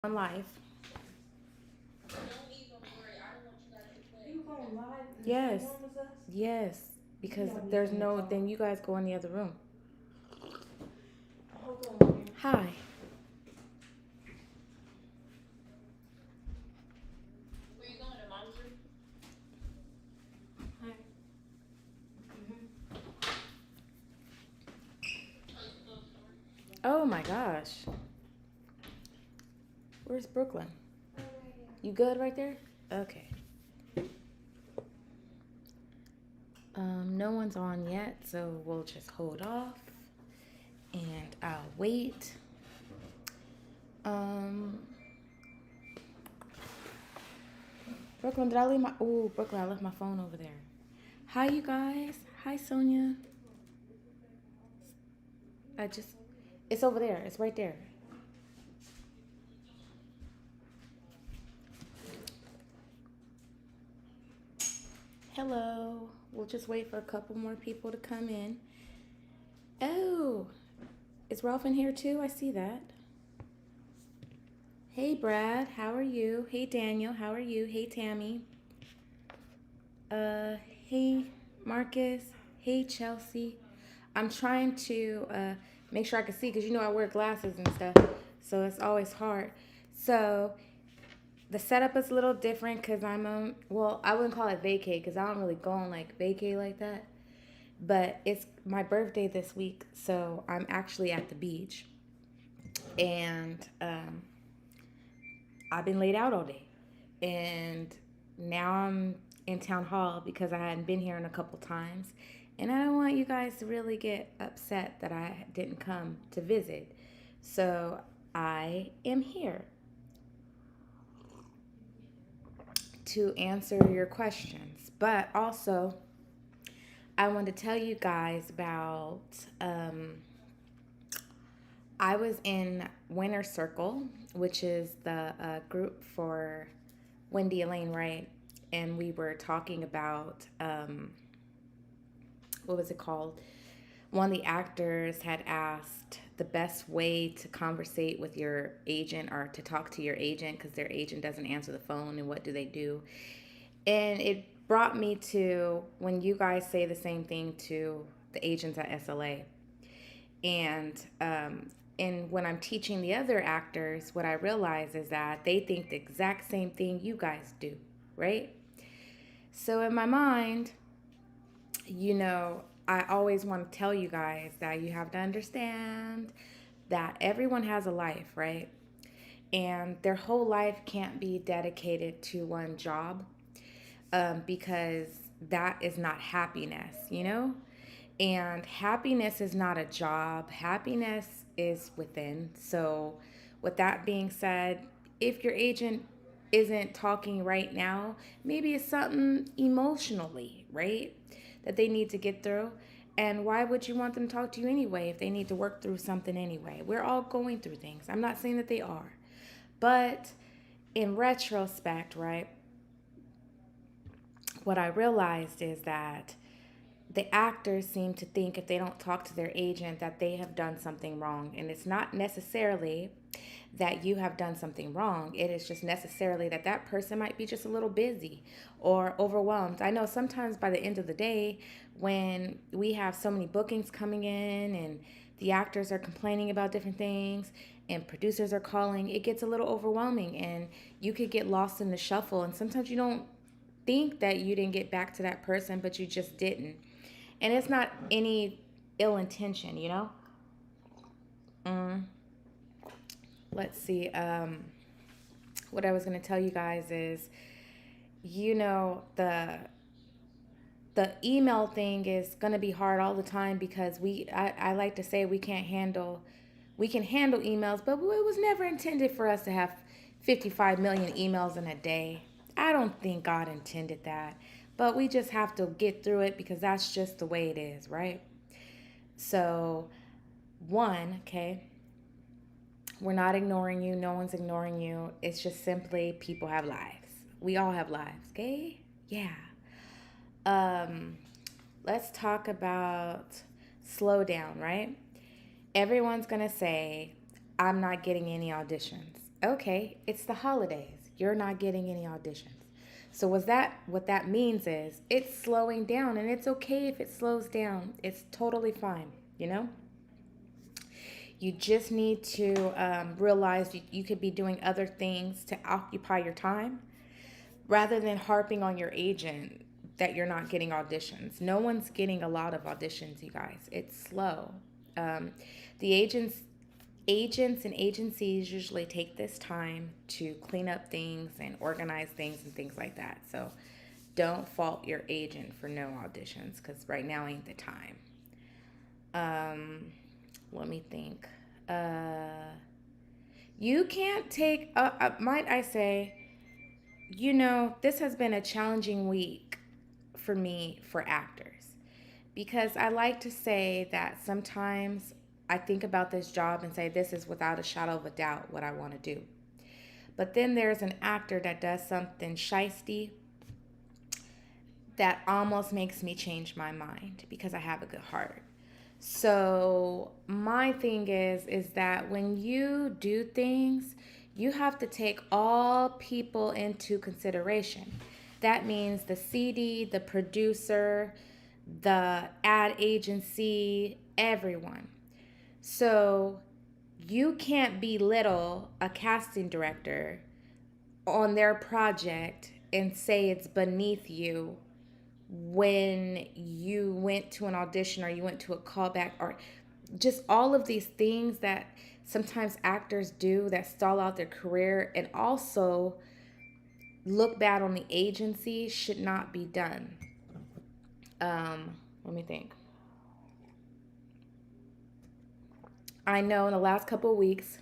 On live. You going live in the Yes. same room as us? Yes. We Because don't need there's to no, talk. then you guys go in the other room. Hold on. Hi. Hi. Mm-hmm. Oh my gosh. Where's Brooklyn? You good right there? Okay. No one's on yet, so we'll just hold off and I'll wait. Um, Brooklyn, did I leave my, oh, Brooklyn, I left my phone over there. Hi, you guys. Hi, Sonia. I just, it's over there. It's right there. Hello. We'll just wait for a couple more people to come in. Oh, is Ralph in here too? I see that. Hey, Brad. How are you? Hey, Daniel. How are you? Hey, Tammy. Uh, hey, Marcus. Hey, Chelsea. I'm trying to make sure I can see because you know I wear glasses and stuff, so it's always hard. So the setup is a little different because I'm well, I wouldn't call it vacay because I don't really go on like vacay like that. But it's my birthday this week, so I'm actually at the beach, and I've been laid out all day, and now I'm in town hall because I hadn't been here in a couple times, and I don't want you guys to really get upset that I didn't come to visit. So I am here to answer your questions, but also I want to tell you guys about. I was in Winner Circle, which is the group for Wendy Elaine Wright, and we were talking about what was it called? One of the actors had asked the best way to conversate with your agent or to talk to your agent because their agent doesn't answer the phone and what do they do? And it brought me to when you guys say the same thing to the agents at SLA. And when I'm teaching the other actors, what I realize is that they think the exact same thing you guys do, right? So in my mind, I always want to tell you guys that you have to understand that everyone has a life, right? And their whole life can't be dedicated to one job because that is not happiness. And happiness is not a job, happiness is within. So, with that being said, if your agent isn't talking right now, maybe it's something emotionally, right? That they need to get through. And why would you want them to talk to you anyway if they need to work through something anyway? We're all going through things. I'm not saying that they are. But in retrospect, right, what I realized is that the actors seem to think if they don't talk to their agent that they have done something wrong. And it's not necessarily that you have done something wrong. It is just necessarily that that person might be just a little busy or overwhelmed. I know sometimes by the end of the day, when we have so many bookings coming in and the actors are complaining about different things and producers are calling, it gets a little overwhelming and you could get lost in the shuffle. And sometimes you don't think that you didn't get back to that person, but you just didn't. And it's not any ill intention. Mm, let's see. What I was going to tell you guys is, the email thing is going to be hard all the time because I like to say we can handle emails, but it was never intended for us to have 55 million emails in a day. I don't think God intended that, but we just have to get through it because that's just the way it is, right? So, one, okay, we're not ignoring you. No one's ignoring you. It's just simply people have lives. We all have lives, okay? Yeah. Um, let's talk about slow down, right? Everyone's going to say, I'm not getting any auditions. Okay, it's the holidays. You're not getting any auditions. So was that what that means is it's slowing down, and it's okay if it slows down. It's totally fine, you know? You just need to realize you could be doing other things to occupy your time rather than harping on your agent that you're not getting auditions. No one's getting a lot of auditions, you guys. It's slow. Um, the agents and agencies usually take this time to clean up things and organize things and things like that. So don't fault your agent for no auditions because right now ain't the time. Um, Let me think. Uh, you can't take, might I say, this has been a challenging week for me for actors because I like to say that sometimes I think about this job and say this is without a shadow of a doubt what I want to do. But then there's an actor that does something shisty that almost makes me change my mind because I have a good heart. So my thing is that when you do things, you have to take all people into consideration. That means the CD, the producer, the ad agency, everyone. So you can't belittle a casting director on their project and say it's beneath you when you went to an audition or you went to a callback or just all of these things that sometimes actors do that stall out their career and also look bad on the agency should not be done. Let me think. I know in the last couple of weeks,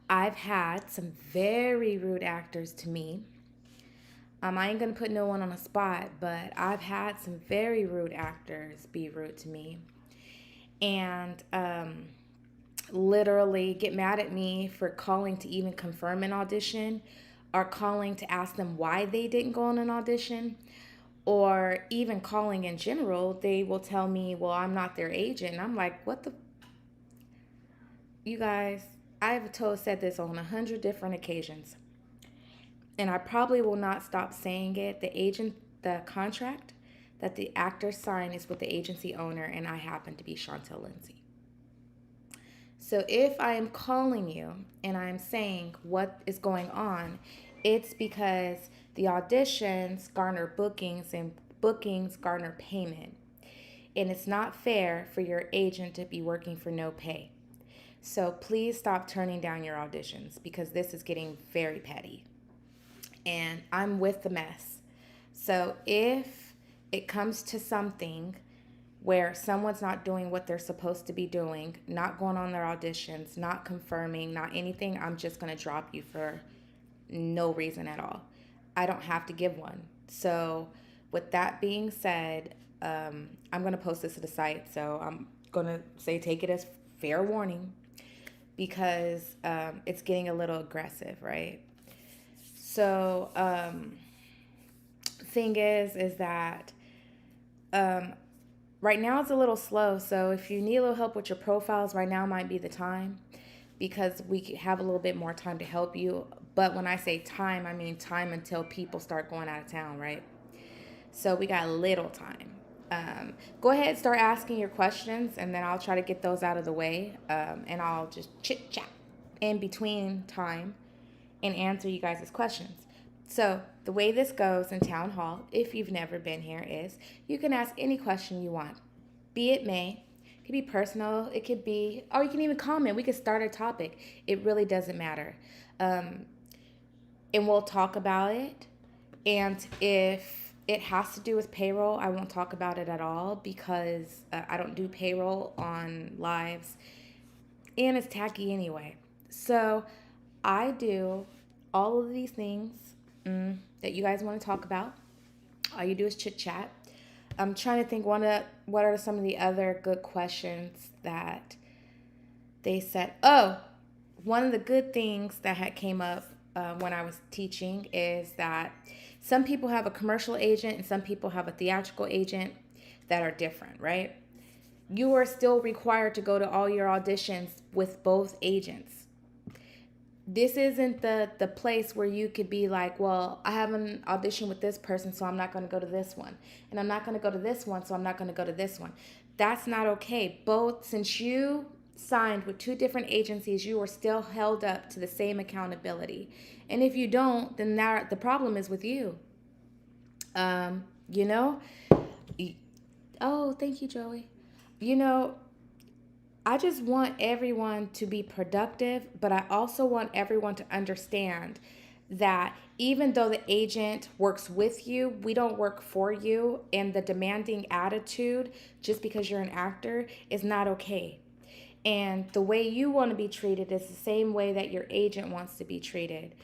I've had some very rude actors to me. I ain't gonna put no one on the spot, but I've had some very rude actors be rude to me and literally get mad at me for calling to even confirm an audition or calling to ask them why they didn't go on an audition or even calling in general. They will tell me, well, I'm not their agent. And I'm like, what the? You guys, I've said this on 100 different occasions. And I probably will not stop saying it. The contract that the actor signed is with the agency owner, and I happen to be Chantel Lindsay. So if I am calling you and I'm saying what is going on, it's because the auditions garner bookings and bookings garner payment. And it's not fair for your agent to be working for no pay. So please stop turning down your auditions because this is getting very petty. And I'm with the mess. So if it comes to something where someone's not doing what they're supposed to be doing, not going on their auditions, not confirming, not anything, I'm just going to drop you for no reason at all. I don't have to give one. So with that being said, I'm going to post this to the site. So I'm going to say take it as fair warning because it's getting a little aggressive, right? So thing is that right now it's a little slow. So if you need a little help with your profiles, right now might be the time because we have a little bit more time to help you. But when I say time, I mean time until people start going out of town, right? So we got a little time. Go ahead and start asking your questions, and then I'll try to get those out of the way, and I'll just chit chat in between time and answer you guys' questions. So the way this goes in town hall, if you've never been here, is you can ask any question you want, be it may. It could be personal, it could be, or you can even comment. We could start a topic. It really doesn't matter. And we'll talk about it. And if it has to do with payroll, I won't talk about it at all because I don't do payroll on lives. And it's tacky anyway. So I do all of these things that you guys want to talk about. All you do is chit chat. I'm trying to think what are some of the other good questions that they said. Oh, one of the good things that had came up when I was teaching is that some people have a commercial agent and some people have a theatrical agent that are different, right? You are still required to go to all your auditions with both agents. This isn't the place where you could be like, well, I have an audition with this person, so I'm not going to go to this one, and I'm not going to go to this one, so I'm not going to go to this one. That's not okay. Both, since you signed with two different agencies, you are still held up to the same accountability. And if you don't, then that the problem is with you. You know. Oh, thank you, Joey. You know, I just want everyone to be productive, but I also want everyone to understand that even though the agent works with you, we don't work for you, and the demanding attitude just because you're an actor is not okay. And the way you want to be treated is the same way that your agent wants to be treated.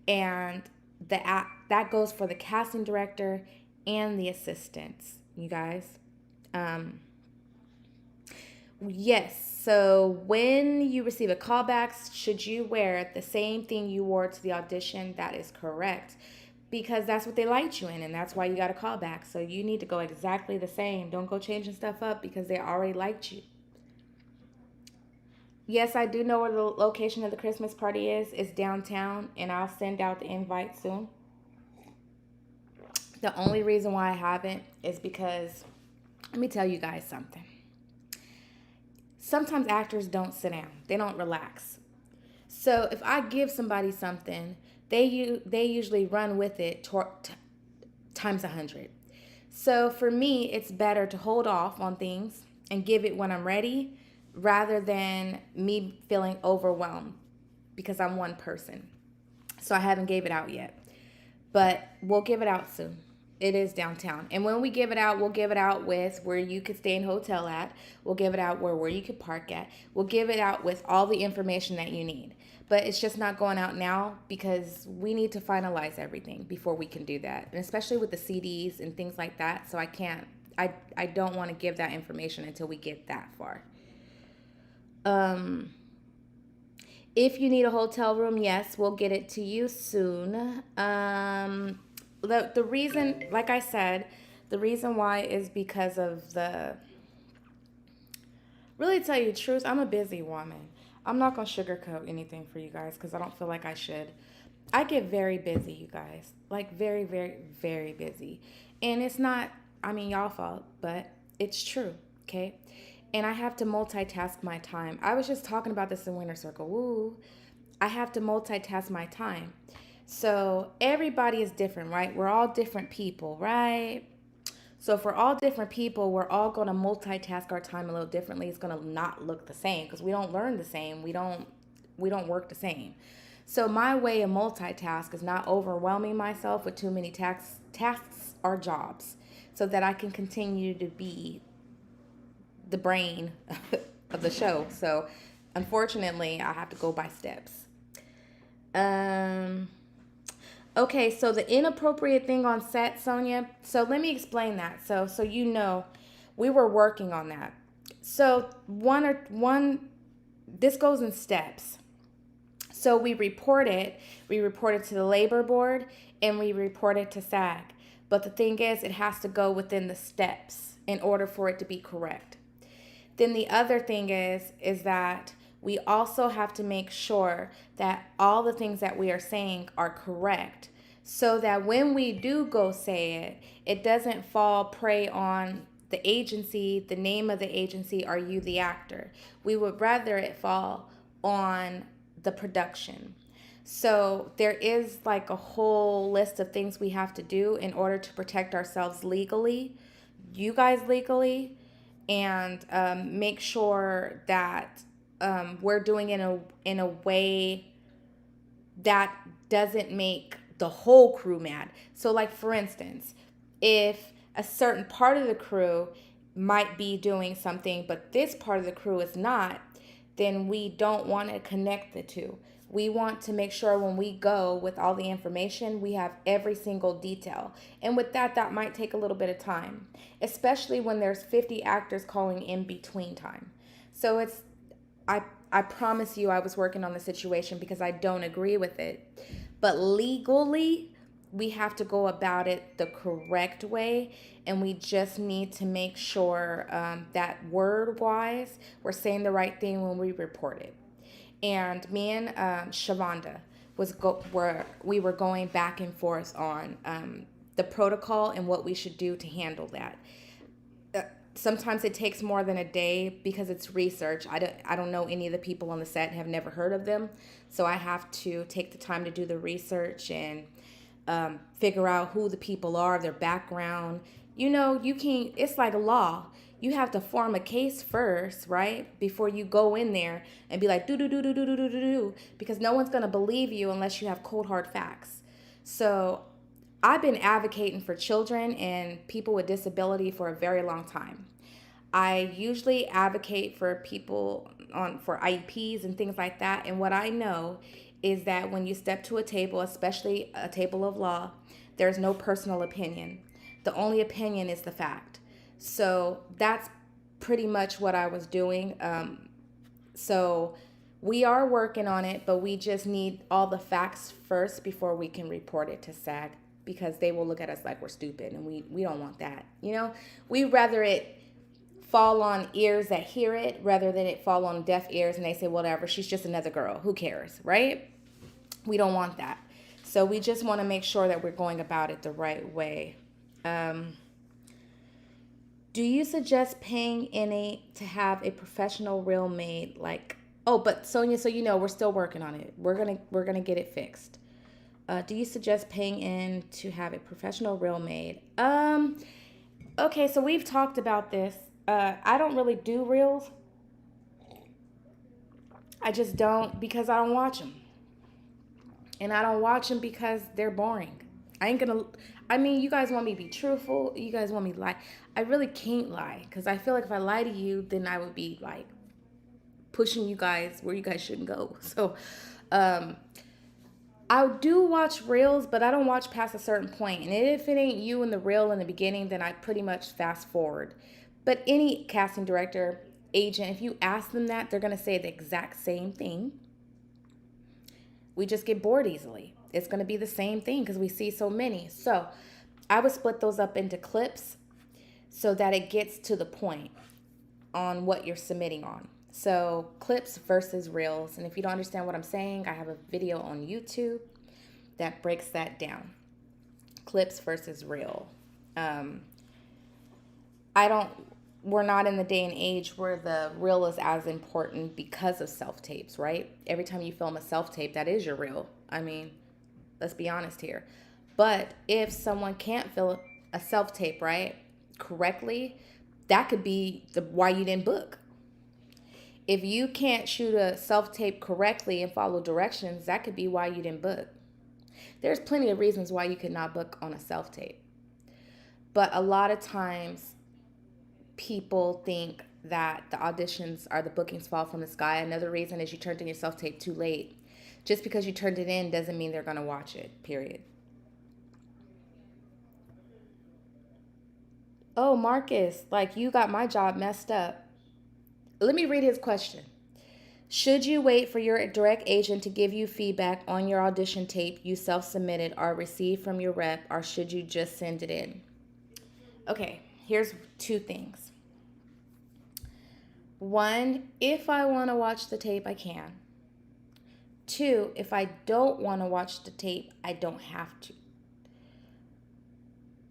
And that goes for the casting director and the assistants, you guys. Um, Yes. So when you receive a callback, should you wear the same thing you wore to the audition? That is correct. Because that's what they liked you in, and that's why you got a callback. So you need to go exactly the same. Don't go changing stuff up because they already liked you. Yes, I do know where the location of the Christmas party is. It's downtown, and I'll send out the invite soon. The only reason why I haven't is because, let me tell you guys something. Sometimes actors don't sit down, they don't relax. So if I give somebody something, they usually run with it times 100. So for me, it's better to hold off on things and give it when I'm ready rather than me feeling overwhelmed because I'm one person. So I haven't gave it out yet, but we'll give it out soon. It is downtown. And when we give it out, we'll give it out with where you could stay in hotel at. We'll give it out where you could park at. We'll give it out with all the information that you need. But it's just not going out now because we need to finalize everything before we can do that. And especially with the CDs and things like that. So I don't want to give that information until we get that far. Um, if you need a hotel room, yes, we'll get it to you soon. The reason, like I said, the reason why is because of the. Really, tell you the truth, I'm a busy woman. I'm not gonna sugarcoat anything for you guys because I don't feel like I should. I get very busy, you guys. Like very, very, very busy, and it's not. I mean, y'all fault, but it's true. Okay, and I have to multitask my time. I was just talking about this in Winter Circle. Woo! I have to multitask my time. So everybody is different, right? We're all different people, right? So if we're all different people, we're all going to multitask our time a little differently. It's going to not look the same because we don't learn the same. We don't work the same. So my way of multitask is not overwhelming myself with too many tasks or jobs so that I can continue to be the brain of the show. So unfortunately, I have to go by steps. Um Okay, so the inappropriate thing on set, Sonia. So let me explain that. So you know, we were working on that. So one this goes in steps. So we report it. We report it to the labor board and we report it to SAG. But the thing is, it has to go within the steps in order for it to be correct. Then the other thing is that we also have to make sure that all the things that we are saying are correct so that when we do go say it, it doesn't fall prey on the agency, the name of the agency, are you the actor? We would rather it fall on the production. So there is like a whole list of things we have to do in order to protect ourselves legally, you guys legally, and make sure that we're doing it in a way that doesn't make the whole crew mad. So, like for instance, if a certain part of the crew might be doing something, but this part of the crew is not, then we don't want to connect the two. We want to make sure when we go with all the information, we have every single detail. And with that, that might take a little bit of time, especially when there's 50 actors calling in between time. So I, I promise you I was working on the situation because I don't agree with it. But legally, we have to go about it the correct way, and we just need to make sure that word wise we're saying the right thing when we report it. And me and Shavonda we were going back and forth on the protocol and what we should do to handle that. Sometimes it takes more than a day because it's research. I don't know any of the people on the set, have never heard of them, so I have to take the time to do the research and figure out who the people are, their background. You can't. It's like a law. You have to form a case first, right, before you go in there and be like do do do do do do do do do, because no one's gonna believe you unless you have cold hard facts. So I've been advocating for children and people with disability for a very long time. I usually advocate for people for IEPs and things like that. And what I know is that when you step to a table, especially a table of law, there's no personal opinion. The only opinion is the fact. So that's pretty much what I was doing. So we are working on it, but we just need all the facts first before we can report it to SAG, because they will look at us like we're stupid, and we don't want that. We rather it fall on ears that hear it rather than it fall on deaf ears and they say, whatever, she's just another girl. Who cares, right? We don't want that. So we just want to make sure that we're going about it the right way. Do you suggest paying any to have a professional reel made? Like, oh, but Sonia, so we're still working on it. We're gonna get it fixed. Do you suggest paying in to have a professional reel made? Okay, so we've talked about this. I don't really do reels. I just don't, because I don't watch them. And I don't watch them because they're boring. You guys want me to be truthful. You guys want me to lie. I really can't lie, because I feel like if I lie to you, then I would be like pushing you guys where you guys shouldn't go. So, I do watch reels, but I don't watch past a certain point. And if it ain't you in the reel in the beginning, then I pretty much fast forward. But any casting director, agent, if you ask them that, they're going to say the exact same thing. We just get bored easily. It's going to be the same thing because we see so many. So I would split those up into clips so that it gets to the point on what you're submitting on. So clips versus reels. And if you don't understand what I'm saying, I have a video on YouTube that breaks that down. Clips versus reel. We're not in the day and age where the reel is as important because of self-tapes, right? Every time you film a self-tape, that is your reel. Let's be honest here. But if someone can't film a self-tape, right, correctly, that could be why you didn't book. If you can't shoot a self-tape correctly and follow directions, that could be why you didn't book. There's plenty of reasons why you could not book on a self-tape. But a lot of times, people think that the auditions are the bookings fall from the sky. Another reason is you turned in your self-tape too late. Just because you turned it in doesn't mean they're going to watch it, period. Oh, Marcus, like you got my job messed up. Let me read his question. Should you wait for your direct agent to give you feedback on your audition tape you self-submitted or received from your rep, or should you just send it in? Okay, here's two things. One, if I want to watch the tape, I can. Two, if I don't want to watch the tape, I don't have to.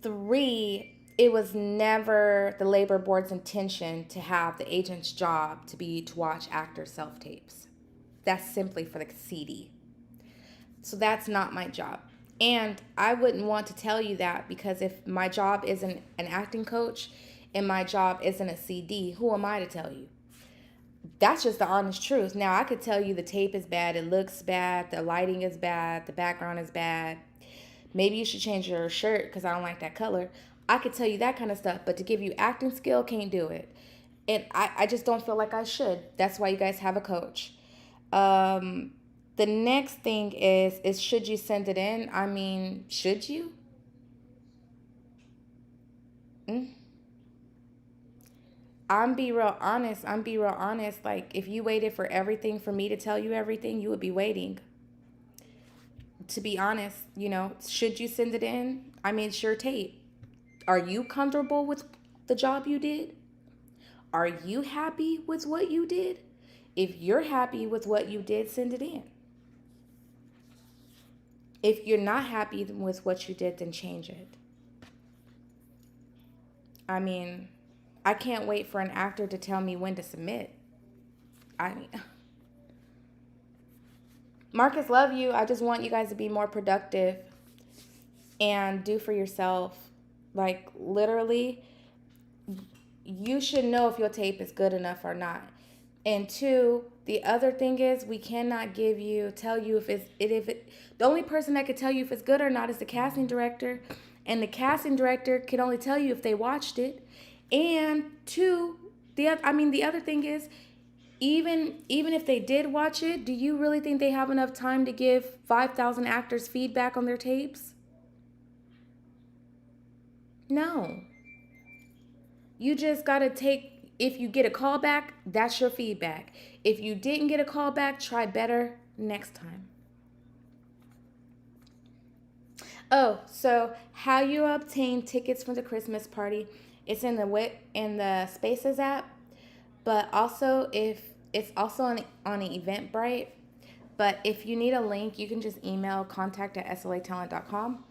Three, it was never the labor board's intention to have the agent's job to be to watch actors' self-tapes. That's simply for the CD. So that's not my job. And I wouldn't want to tell you that, because if my job isn't an acting coach and my job isn't a CD, who am I to tell you? That's just the honest truth. Now, I could tell you the tape is bad, it looks bad, the lighting is bad, the background is bad. Maybe you should change your shirt because I don't like that color. I could tell you that kind of stuff, but to give you acting skill, can't do it. And I just don't feel like I should. That's why you guys have a coach. The next thing is should you send it in? Should you? I'm be real honest. Like, if you waited for everything for me to tell you everything, you would be waiting. To be honest, should you send it in? It's your tape. Are you comfortable with the job you did? Are you happy with what you did? If you're happy with what you did, send it in. If you're not happy with what you did, then change it. I mean, I can't wait for an actor to tell me when to submit. I mean, Marcus, love you. I just want you guys to be more productive and do for yourself. Like, literally, you should know if your tape is good enough or not. And two, the other thing is we cannot tell you the only person that could tell you if it's good or not is the casting director. And the casting director can only tell you if they watched it. And two, the other thing is, even if they did watch it, do you really think they have enough time to give 5,000 actors feedback on their tapes? No. You just got to if you get a call back, that's your feedback. If you didn't get a call back, try better next time. Oh, so how you obtain tickets for the Christmas party? It's in the Spaces app, but also if it's also on Eventbrite. But if you need a link, you can just email contact@slatalent.com,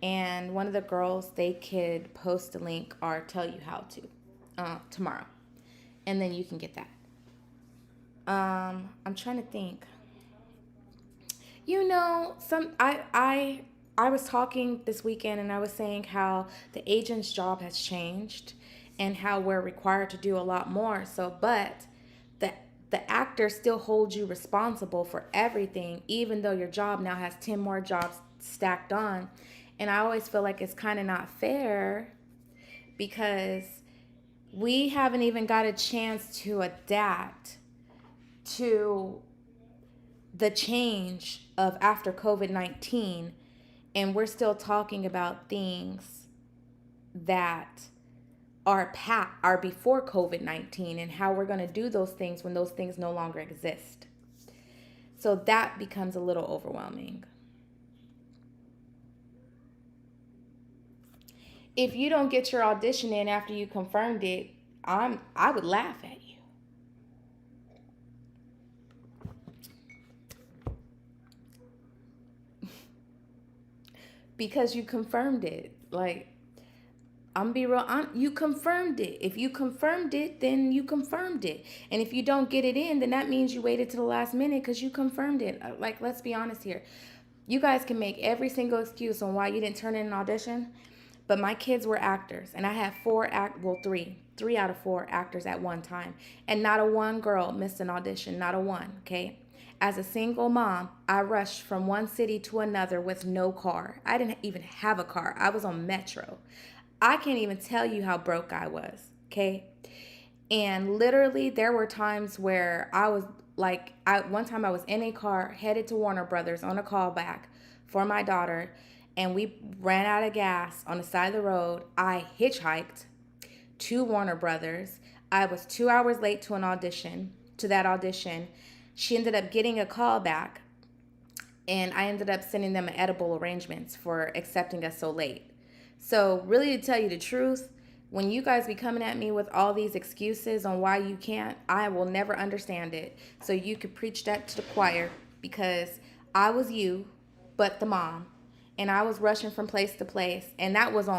and one of the girls, they could post a link or tell you how to tomorrow, and then you can get that. I'm trying to think. I was talking this weekend, and I was saying how the agent's job has changed and how we're required to do a lot more. But the actor still holds you responsible for everything, even though your job now has 10 more jobs stacked on. And I always feel like it's kind of not fair because we haven't even got a chance to adapt to the change of after COVID-19, and we're still talking about things that are before COVID-19 and how we're going to do those things when those things no longer exist. So that becomes a little overwhelming. If you don't get your audition in after you confirmed it, I would laugh at you. Because you confirmed it. Like, I'm be real. You confirmed it. If you confirmed it, then you confirmed it. And if you don't get it in, then that means you waited to the last minute because you confirmed it. Like, let's be honest here. You guys can make every single excuse on why you didn't turn in an audition, but my kids were actors, and I had three out of four actors at one time, and not a one girl missed an audition, not a one. Okay. As a single mom, I rushed from one city to another with no car. I didn't even have a car. I was on Metro. I can't even tell you how broke I was, okay? And literally, there were times where I was like, one time I was in a car headed to Warner Brothers on a callback for my daughter, and we ran out of gas on the side of the road. I hitchhiked to Warner Brothers. I was 2 hours late to that audition. She ended up getting a call back, and I ended up sending them edible arrangements for accepting us so late. So really, to tell you the truth, when you guys be coming at me with all these excuses on why you can't, I will never understand it. So you could preach that to the choir, because I was you, but the mom, and I was rushing from place to place, and that was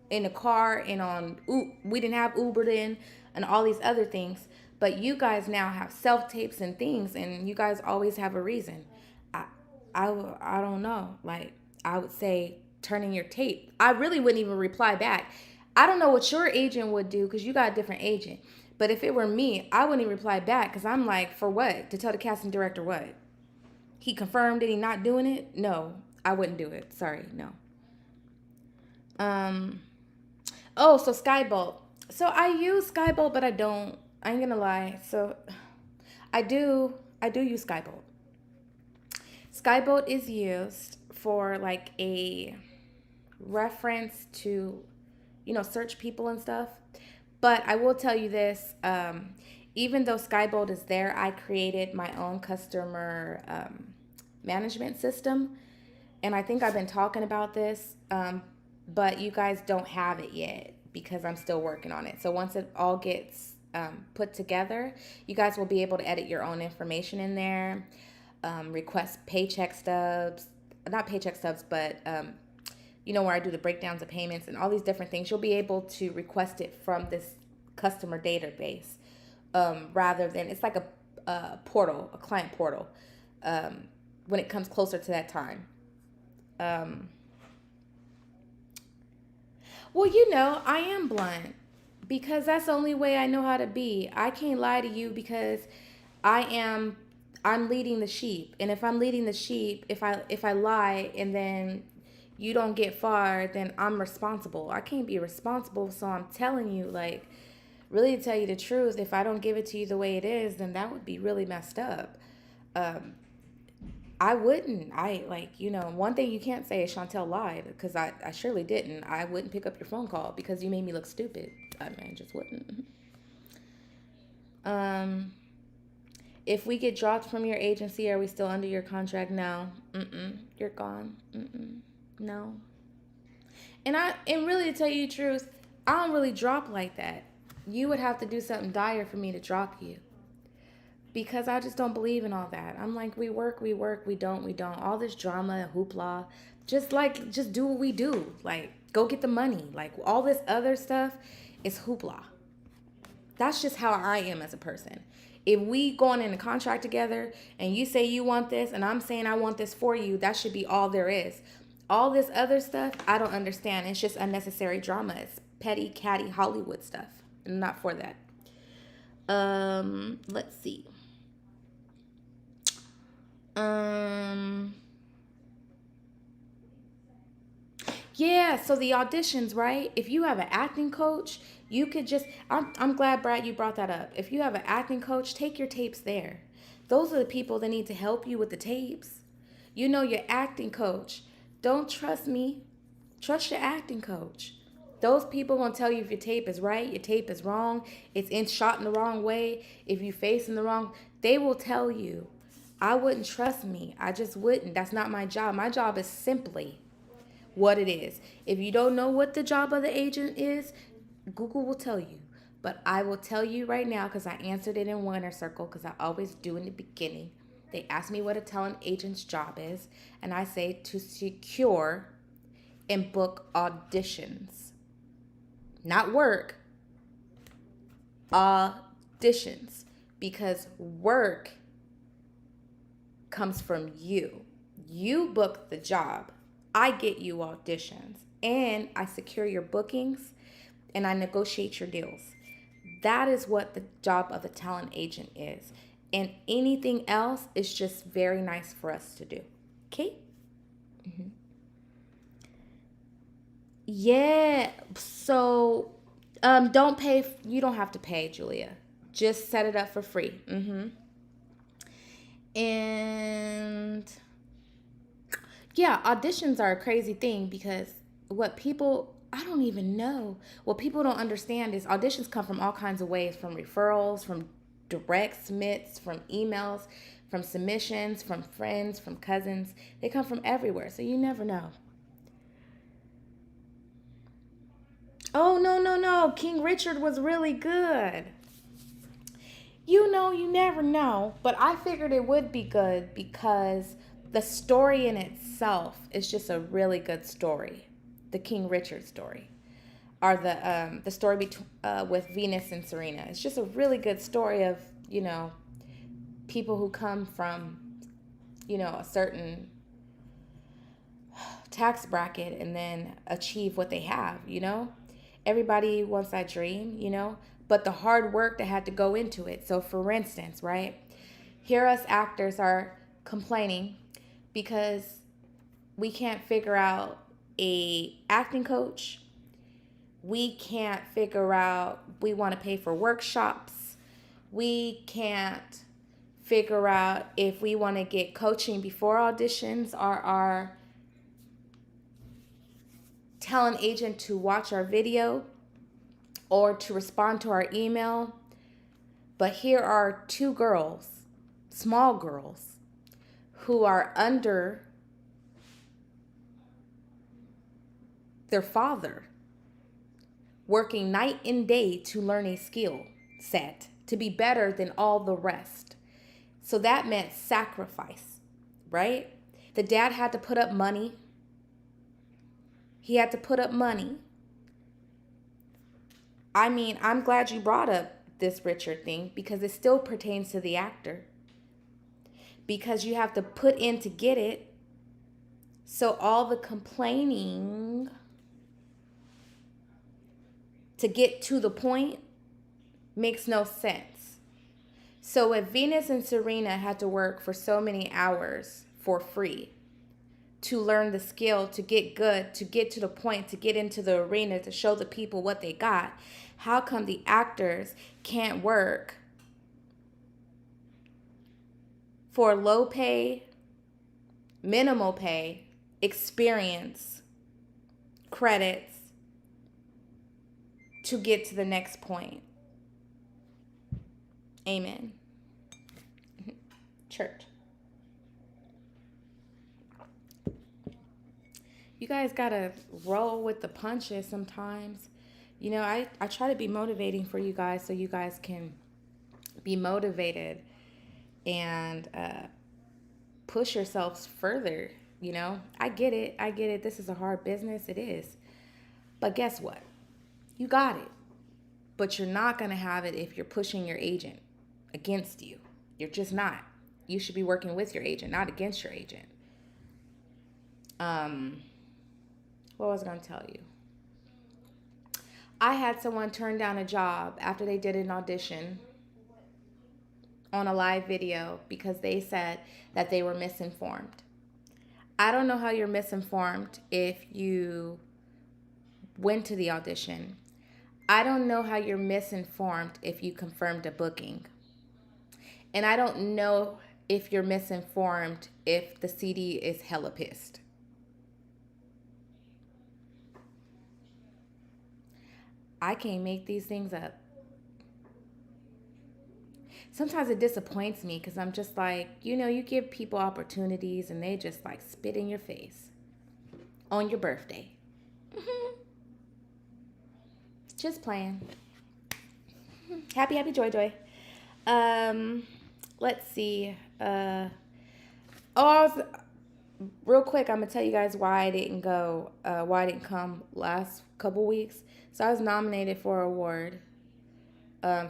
in the car and we didn't have Uber then and all these other things. But you guys now have self-tapes and things, and you guys always have a reason. I don't know. Like, I would say turning your tape. I really wouldn't even reply back. I don't know what your agent would do because you got a different agent. But if it were me, I wouldn't even reply back because I'm like, for what? To tell the casting director what? He confirmed that he's not doing it? No, I wouldn't do it. Sorry, no. So Skybolt. So I use Skybolt, but I don't. I ain't gonna lie. So I do use Skybolt. Skybolt is used for like a reference to, search people and stuff. But I will tell you this, even though Skybolt is there, I created my own customer management system. And I think I've been talking about this, but you guys don't have it yet because I'm still working on it. So once it all gets put together. You guys will be able to edit your own information in there, request paycheck stubs, not paycheck stubs, but where I do the breakdowns of payments and all these different things. You'll be able to request it from this customer database, rather than it's like a portal, a client portal, when it comes closer to that time. Um, well, I am blunt because that's the only way I know how to be. I can't lie to you because I am I'm leading the sheep. And if I'm leading the sheep, if I lie and then you don't get far, then I'm responsible. I can't be responsible, so I'm telling you, like, really to tell you the truth, if I don't give it to you the way it is, then that would be really messed up. Um, I wouldn't. One thing you can't say is Chantel lied because I surely didn't. I wouldn't pick up your phone call because you made me look stupid. I mean, just wouldn't. Um, if we get dropped from your agency, are we still under your contract? No. Mm-mm. You're gone. Mm-mm. No. And really to tell you the truth, I don't really drop like that. You would have to do something dire for me to drop you. Because I just don't believe in all that. I'm like, we work, we don't. All this drama and hoopla. Just do what we do. Like, go get the money. Like, all this other stuff is hoopla. That's just how I am as a person. If we going in a contract together and you say you want this and I'm saying I want this for you, that should be all there is. All this other stuff, I don't understand. It's just unnecessary drama. It's petty, catty Hollywood stuff. I'm not for that. Let's see. Yeah, so the auditions, right? If you have an acting coach, you could just, I'm glad, Brad, you brought that up. If you have an acting coach, take your tapes there. Those are the people that need to help you with the tapes. Your acting coach. Don't trust me. Trust your acting coach. Those people gonna tell you if your tape is right, your tape is wrong, shot in the wrong way, if you facing the wrong, they will tell you. I wouldn't trust me. I just wouldn't. That's not my job. My job is simply what it is. If you don't know what the job of the agent is, Google will tell you. But I will tell you right now because I answered it in Winner Circle because I always do in the beginning. They ask me what a talent agent's job is, and I say to secure and book auditions. Not work, auditions. Because work comes from you. You book the job. I get you auditions and I secure your bookings and I negotiate your deals. That is what the job of a talent agent is. And anything else is just very nice for us to do. Okay? Mm-hmm. Yeah. So, you don't have to pay, Julia. Just set it up for free. Mm-hmm. And yeah, auditions are a crazy thing because I don't even know. What people don't understand is auditions come from all kinds of ways, from referrals, from direct submits, from emails, from submissions, from friends, from cousins. They come from everywhere, so you never know. Oh, no, no, no. King Richard was really good. You never know, but I figured it would be good because the story in itself is just a really good story. The King Richard story, or the story with Venus and Serena. It's just a really good story of people who come from a certain tax bracket and then achieve what they have. Everybody wants that dream, but the hard work that had to go into it. So for instance, right, here us actors are complaining because we can't figure out a acting coach. We can't figure out, we want to pay for workshops. We can't figure out if we want to get coaching before auditions or our talent agent to watch our video or to respond to our email. But here are two girls, small girls, who are under their father, working night and day to learn a skill. set to be better than all the rest. So that meant sacrifice, right? The dad had to put up money. He had to put up money. I mean, I'm glad you brought up this Richard thing because it still pertains to the actor. Because you have to put in to get it. So all the complaining to get to the point makes no sense. So if Venus and Serena had to work for so many hours for free to learn the skill, to get good, to get to the point, to get into the arena, to show the people what they got, how come the actors can't work for low pay, minimal pay, experience, credits to get to the next point? Amen. Church. You guys gotta roll with the punches sometimes. You know, I try to be motivating for you guys so you guys can be motivated and push yourselves further. You know, I get it. I get it. This is a hard business. It is. But guess what? You got it. But you're not going to have it if you're pushing your agent against you. You're just not. You should be working with your agent, not against your agent. What was I going to tell you? I had someone turn down a job after they did an audition on a live video because they said that they were misinformed. I don't know how you're misinformed if you went to the audition. I don't know how you're misinformed if you confirmed a booking. And I don't know if you're misinformed if the CD is hella pissed. I can't make these things up. Sometimes it disappoints me because I'm just like, you know, you give people opportunities and they just like spit in your face on your birthday. Just playing. Happy, happy, joy, joy. Let's see. Real quick, I'm gonna tell you guys why I didn't go, why I didn't come last couple weeks. So I was nominated for an award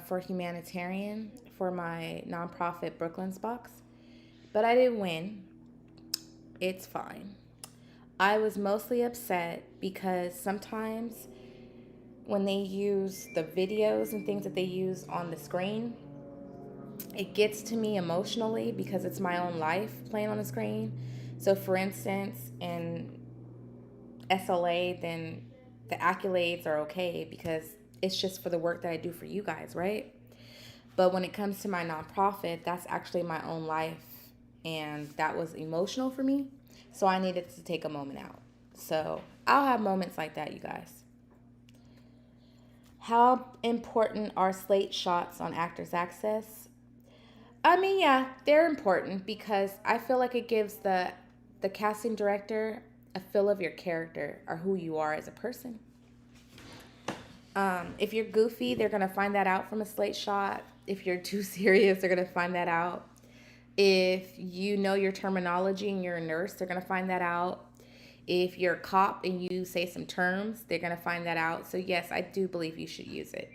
for humanitarian for my nonprofit Brooklyn's Box, but I didn't win. It's fine. I was mostly upset because sometimes when they use the videos and things that they use on the screen, it gets to me emotionally because it's my own life playing on the screen. So for instance, in SLA, then the accolades are okay because it's just for the work that I do for you guys, right? But when it comes to my nonprofit, that's actually my own life, and that was emotional for me. So I needed to take a moment out. So I'll have moments like that, you guys. How important are Slate shots on Actors Access? I mean, yeah, they're important because I feel like it gives the casting director a feel of your character or who you are as a person. If you're goofy, they're going to find that out from a Slate shot. If you're too serious, they're going to find that out. If you know your terminology and you're a nurse, they're going to find that out. If you're a cop and you say some terms, they're going to find that out. So yes, I do believe you should use it.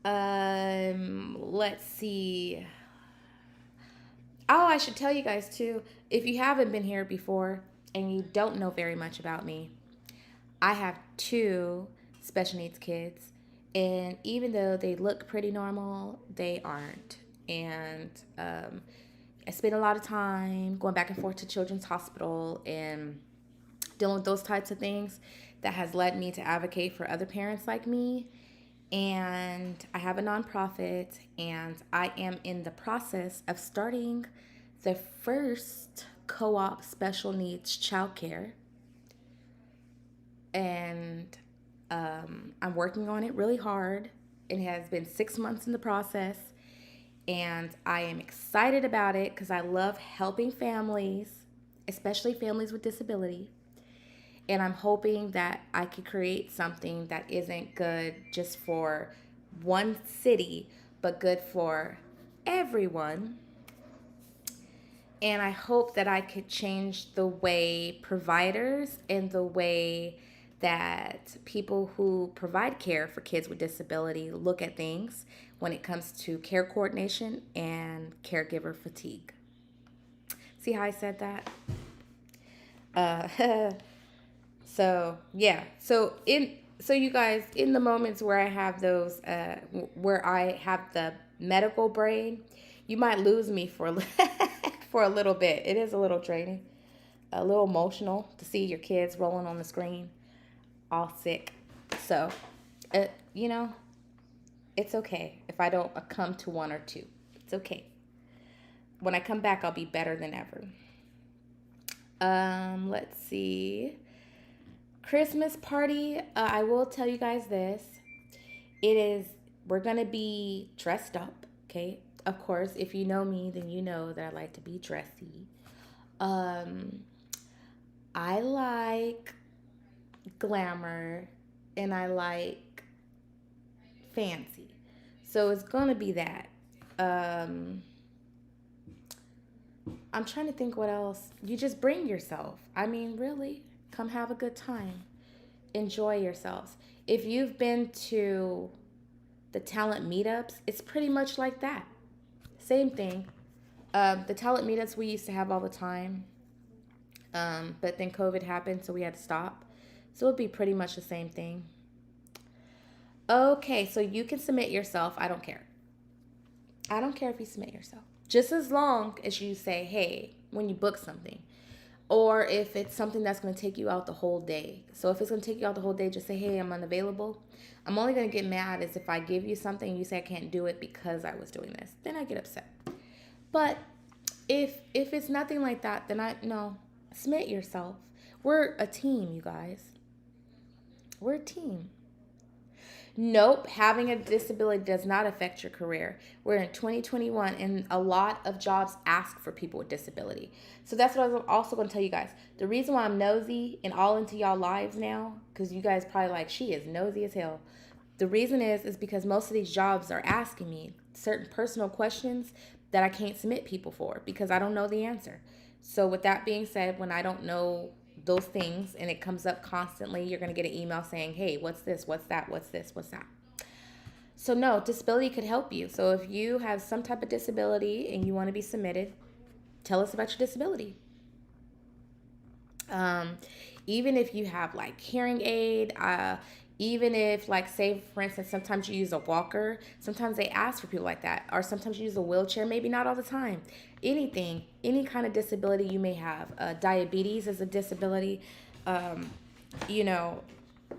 Let's see. Oh, I should tell you guys too, if you haven't been here before and you don't know very much about me, I have 2 special needs kids, and even though they look pretty normal, they aren't. And I spend a lot of time going back and forth to Children's Hospital and dealing with those types of things that has led me to advocate for other parents like me. And I have a nonprofit, and I am in the process of starting the first co-op special needs childcare. And I'm working on it really hard. It has been 6 months in the process, and I am excited about it because I love helping families, especially families with disability. And I'm hoping that I could create something that isn't good just for one city, but good for everyone. And I hope that I could change the way providers and the way that people who provide care for kids with disability look at things when it comes to care coordination and caregiver fatigue. See how I said that? Uh, so yeah. So you guys, in the moments where I have those, where I have the medical brain, you might lose me for for a little bit. It is a little draining, a little emotional to see your kids rolling on the screen, all sick. So, uh, you know, it's okay if I don't come to one or two. It's okay. When I come back, I'll be better than ever. Let's see. Christmas party. I will tell you guys this. It is, we're going to be dressed up, okay? Of course, if you know me, then you know that I like to be dressy. Um, I like glamour and I like fancy. So it's going to be that. Um, I'm trying to think what else. You just bring yourself. I mean, really, come have a good time. Enjoy yourselves. If you've been to the talent meetups, it's pretty much like that. Same thing. The talent meetups we used to have all the time, but then COVID happened, so we had to stop. So it'll be pretty much the same thing. Okay, so you can submit yourself. I don't care. I don't care if you submit yourself. Just as long as you say, hey, when you book something, or if it's something that's going to take you out the whole day. So if it's going to take you out the whole day, just say, hey, I'm unavailable. I'm only going to get mad is if I give you something and you say I can't do it because I was doing this. Then I get upset. But if it's nothing like that, then no, submit yourself. We're a team, you guys. We're a team. Nope, having a disability does not affect your career. We're in 2021 and a lot of jobs ask for people with disability. So that's what I was also going to tell you guys. The reason why I'm nosy and all into y'all lives now, because you guys probably like, she is nosy as hell. The reason is because most of these jobs are asking me certain personal questions that I can't submit people for because I don't know the answer. So with that being said, when I don't know those things and it comes up constantly, you're going to get an email saying, hey, what's this, what's that, what's this, what's that. So no, disability could help you. So if you have some type of disability and you want to be submitted, tell us about your disability. um, Even if you have like hearing aid, even if like say for instance sometimes you use a walker, sometimes they ask for people like that, or sometimes you use a wheelchair, maybe not all the time. Anything, any kind of disability you may have. Diabetes is a disability. um, you know,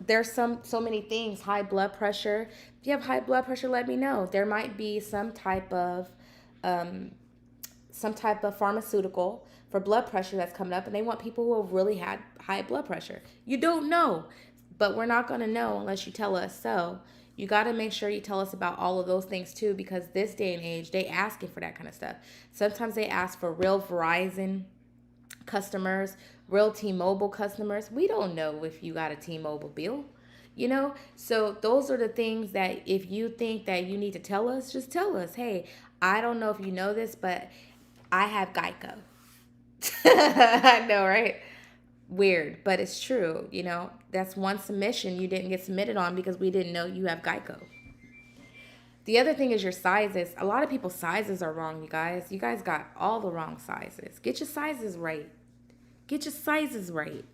there's so many things. High blood pressure. If you have high blood pressure, let me know. There might be um, some type of pharmaceutical for blood pressure that's coming up, and they want people who have really had high blood pressure. You don't know, but we're not going to know unless you tell us. So you got to make sure you tell us about all of those things too, because this day and age, they asking for that kind of stuff. Sometimes they ask for real Verizon customers, real T-Mobile customers. We don't know if you got a T-Mobile bill, you know? So those are the things that if you think that you need to tell us, just tell us, hey, I don't know if you know this, but I have Geico. I know, right? Weird, but it's true. You know, that's one submission you didn't get submitted on because we didn't know you have Geico. The other thing is your sizes. A lot of people's sizes are wrong, you guys. You guys got all the wrong sizes. Get your sizes right. Get your sizes right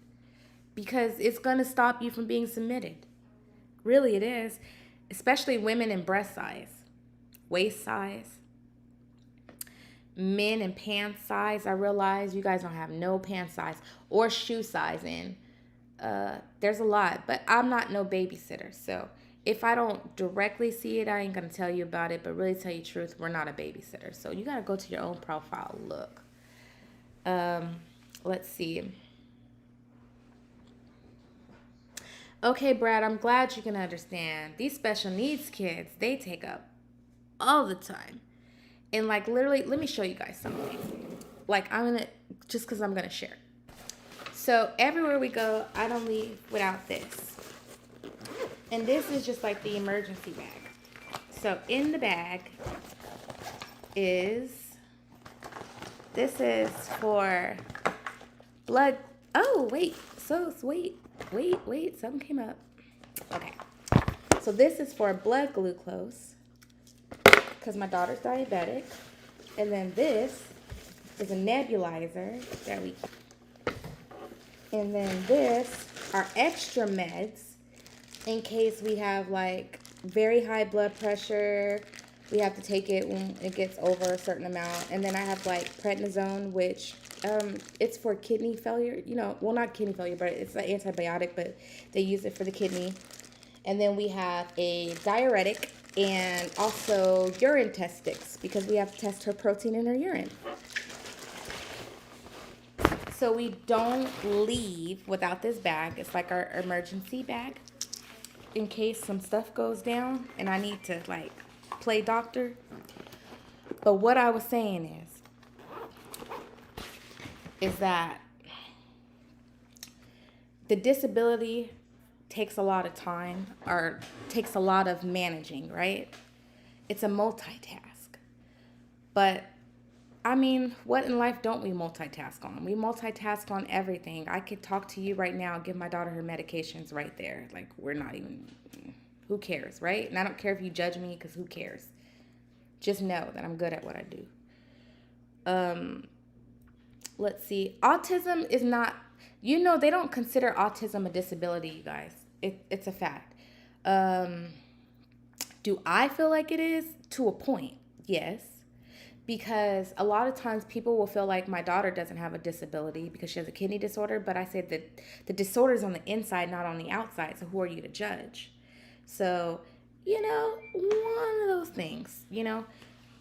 because it's going to stop you from being submitted. Really, it is. Especially women in breast size, waist size, men in pants size. I realize you guys don't have no pants size or shoe size in. There's a lot, but I'm not no babysitter. So if I don't directly see it, I ain't going to tell you about it. But really tell you the truth, we're not a babysitter. So you got to go to your own profile. Look. Let's see. Okay, Brad, I'm glad you can understand. These special needs kids, they take up all the time. And like literally, let me show you guys something. Like I'm going to, just because I'm going to share. So everywhere we go, I don't leave without this. And this is just like the emergency bag. So in the bag is, this is for blood. Oh, wait. Wait. Something came up. Okay. So this is for blood glucose because my daughter's diabetic. And then this is a nebulizer that we. And then this are extra meds in case we have like very high blood pressure. We have to take it when it gets over a certain amount. And then I have like prednisone, which it's for kidney failure. You know, well, not kidney failure, but it's an antibiotic, but they use it for the kidney. And then we have a diuretic and also urine test sticks because we have to test her protein in her urine. So we don't leave without this bag. It's like our emergency bag in case some stuff goes down and I need to like play doctor. But what I was saying is that the disability takes a lot of time or takes a lot of managing, right? It's a multitask. But I mean, what in life don't we multitask on? We multitask on everything. I could talk to you right now, give my daughter her medications right there. Like, we're not even, who cares, right? And I don't care if you judge me because who cares? Just know that I'm good at what I do. Let's see. Autism is not, they don't consider autism a disability, you guys. It's a fact. Do I feel like it is? To a point, yes. Because a lot of times people will feel like my daughter doesn't have a disability because she has a kidney disorder, but I said that the disorder is on the inside, not on the outside, so who are you to judge? So, one of those things,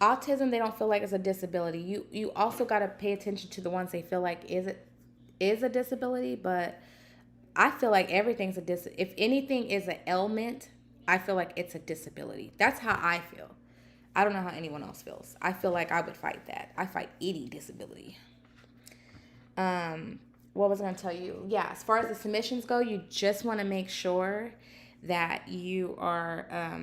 autism, they don't feel like it's a disability. You also got to pay attention to the ones they feel like is a disability, but I feel like everything's if anything is an ailment, I feel like it's a disability. That's how I feel. I don't know how anyone else feels. I feel like I would fight that. I fight any disability. What was I going to tell you? Yeah, as far as the submissions go, you just want to make sure that you are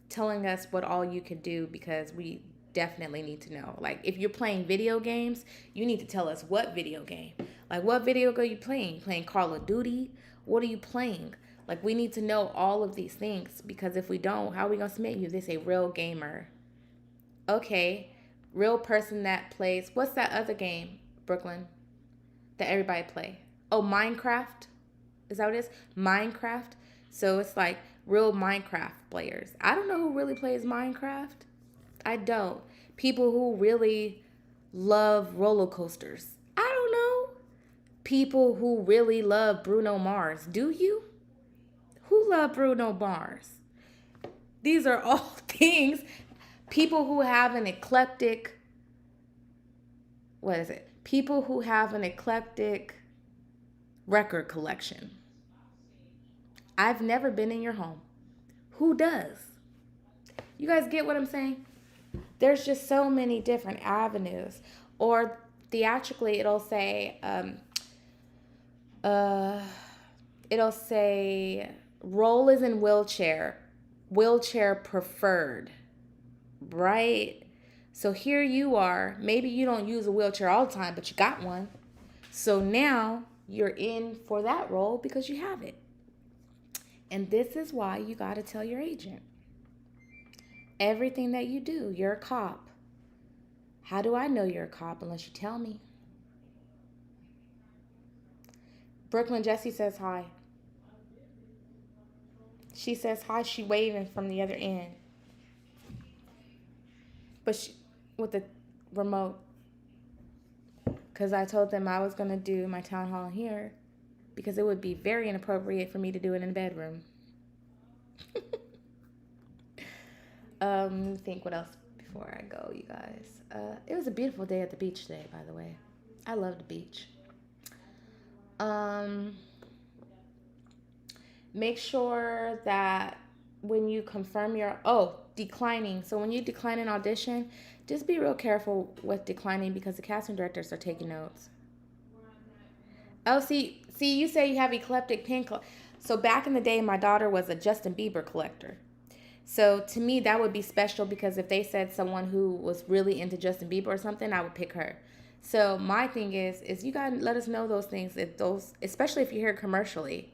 telling us what all you could do because we definitely need to know. Like, if you're playing video games, you need to tell us what video game. Like, what video game are you playing? You playing Call of Duty? What are you playing? Like, we need to know all of these things because if we don't, how are we going to submit you? They say real gamer. Okay, real person that plays, what's that other game, Brooklyn, that everybody play? Oh, Minecraft? Is that what it is? Minecraft? So it's like real Minecraft players. I don't know who really plays Minecraft. I don't. People who really love roller coasters. I don't know. People who really love Bruno Mars. Do you? Who love Bruno Mars? These are all things. People who have an eclectic, People who have an eclectic record collection. I've never been in your home. Who does? You guys get what I'm saying? There's just so many different avenues. Or theatrically, it'll say, role is in wheelchair preferred. Right? So here you are. Maybe you don't use a wheelchair all the time, but you got one. So now you're in for that role because you have it. And this is why you got to tell your agent. Everything that you do, you're a cop. How do I know you're a cop unless you tell me? Brooklyn Jessie says hi. She says hi. She waving from the other end. But with the remote, because I told them I was going to do my town hall here because it would be very inappropriate for me to do it in the bedroom. Let me think what else before I go, you guys. It was a beautiful day at the beach today, by the way. I love the beach. Make sure that when you confirm declining. So when you decline an audition, just be real careful with declining because the casting directors are taking notes. Oh, see, you say you have eclectic pen. So back in the day, my daughter was a Justin Bieber collector. So to me, that would be special because if they said someone who was really into Justin Bieber or something, I would pick her. So my thing is you gotta let us know those things. If those, especially if you hear commercially,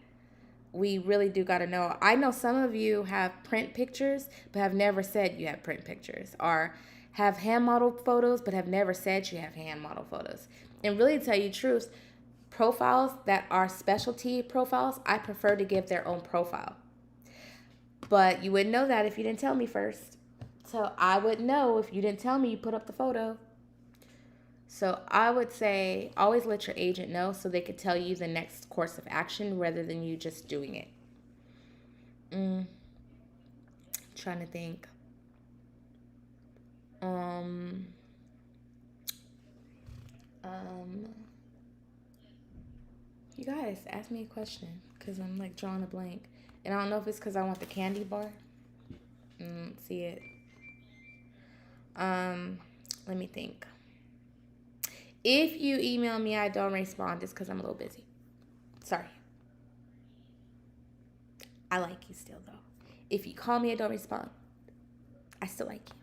we really do gotta know. I know some of you have print pictures, but have never said you have print pictures, or have hand modeled photos, but have never said you have hand modeled photos. And really, to tell you the truth, profiles that are specialty profiles, I prefer to give their own profile. But you wouldn't know that if you didn't tell me first. So I would know if you didn't tell me you put up the photo. So I would say always let your agent know so they could tell you the next course of action rather than you just doing it. Trying to think. Um, um, you guys ask me a question because I'm like drawing a blank, and I don't know if it's because I want the candy bar. See it. Um, Let me think. If you email me, I don't respond. It's because I'm a little busy. Sorry. I like you still though. If you call me, I don't respond. I still like you.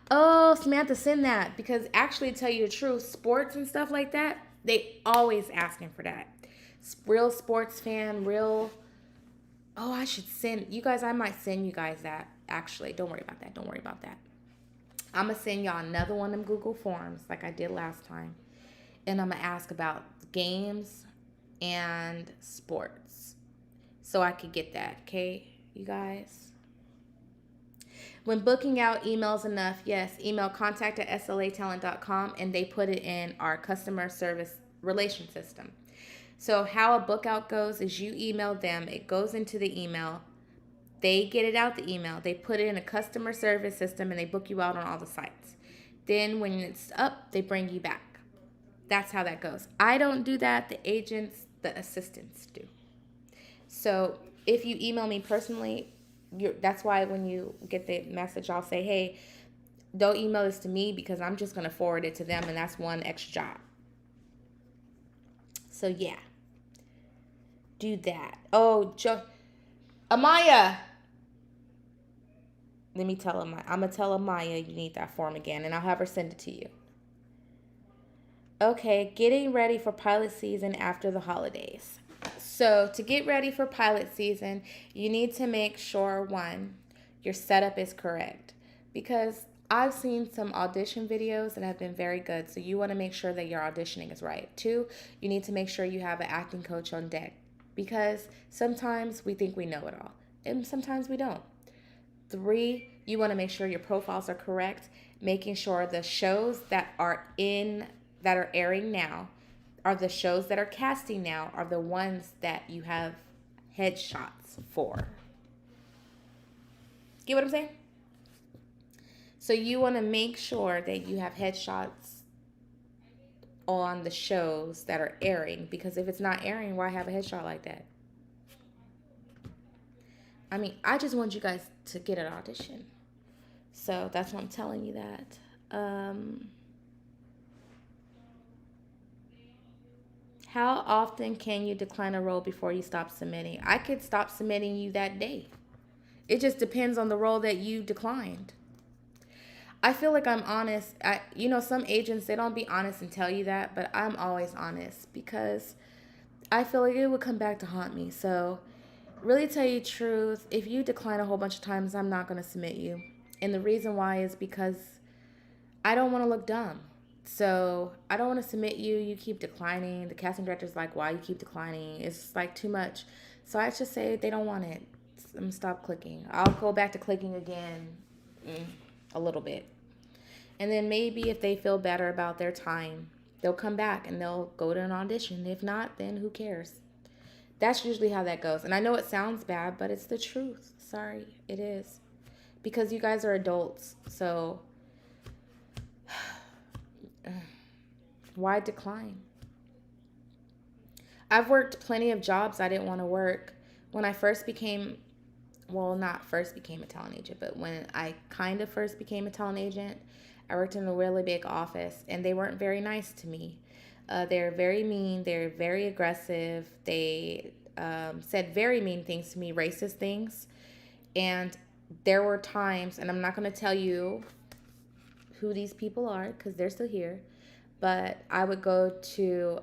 Oh, Samantha, send that because actually, to tell you the truth, sports and stuff like that, they always asking for that. Real sports fan, real. Oh, I should send you guys. I might send you guys that. Actually, don't worry about that. Don't worry about that. I'm gonna send y'all another one of them Google forms like I did last time, and I'm gonna ask about games and sports, so I could get that. Okay, you guys. When booking out emails enough, yes, email contact@slatalent.com and they put it in our customer service relation system. So how a book out goes is you email them, it goes into the email, they get it out the email, they put it in a customer service system and they book you out on all the sites. Then when it's up, they bring you back. That's how that goes. I don't do that, the agents, the assistants do. So if you email me personally, that's why when you get the message, I'll say, hey, don't email this to me because I'm just going to forward it to them, and that's one extra job. So, yeah. Do that. Oh, Amaya. Let me tell Amaya. I'm going to tell Amaya you need that form again, and I'll have her send it to you. Okay, getting ready for pilot season after the holidays. So, to get ready for pilot season, you need to make sure one, your setup is correct. Because I've seen some audition videos that have been very good. So, you want to make sure that your auditioning is right. Two, you need to make sure you have an acting coach on deck. Because sometimes we think we know it all, and sometimes we don't. Three, you want to make sure your profiles are correct, making sure the shows that are airing now are the shows that are casting now are the ones that you have headshots for. Get what I'm saying? So you want to make sure that you have headshots on the shows that are airing, because if it's not airing, why have a headshot like that? I mean, I just want you guys to get an audition. So that's why I'm telling you that. How often can you decline a role before you stop submitting? I could stop submitting you that day. It just depends on the role that you declined. I feel like I'm honest. Some agents, they don't be honest and tell you that, but I'm always honest because I feel like it would come back to haunt me. So, really tell you the truth, if you decline a whole bunch of times, I'm not going to submit you. And the reason why is because I don't want to look dumb. So I don't want to submit you. You keep declining. The casting director's like, why you keep declining? It's like too much. So I just say they don't want it. I'm going to stop clicking. I'll go back to clicking again a little bit. And then maybe if they feel better about their time, they'll come back and they'll go to an audition. If not, then who cares? That's usually how that goes. And I know it sounds bad, but it's the truth. Sorry, it is. Because you guys are adults. So why decline? I've worked plenty of jobs I didn't want to work. When I first became, not first became a talent agent, but when I kind of first became a talent agent, I worked in a really big office, and they weren't very nice to me. They're very mean. They're very aggressive. They said very mean things to me, racist things. And there were times, and I'm not going to tell you who these people are because they're still here, but I would go to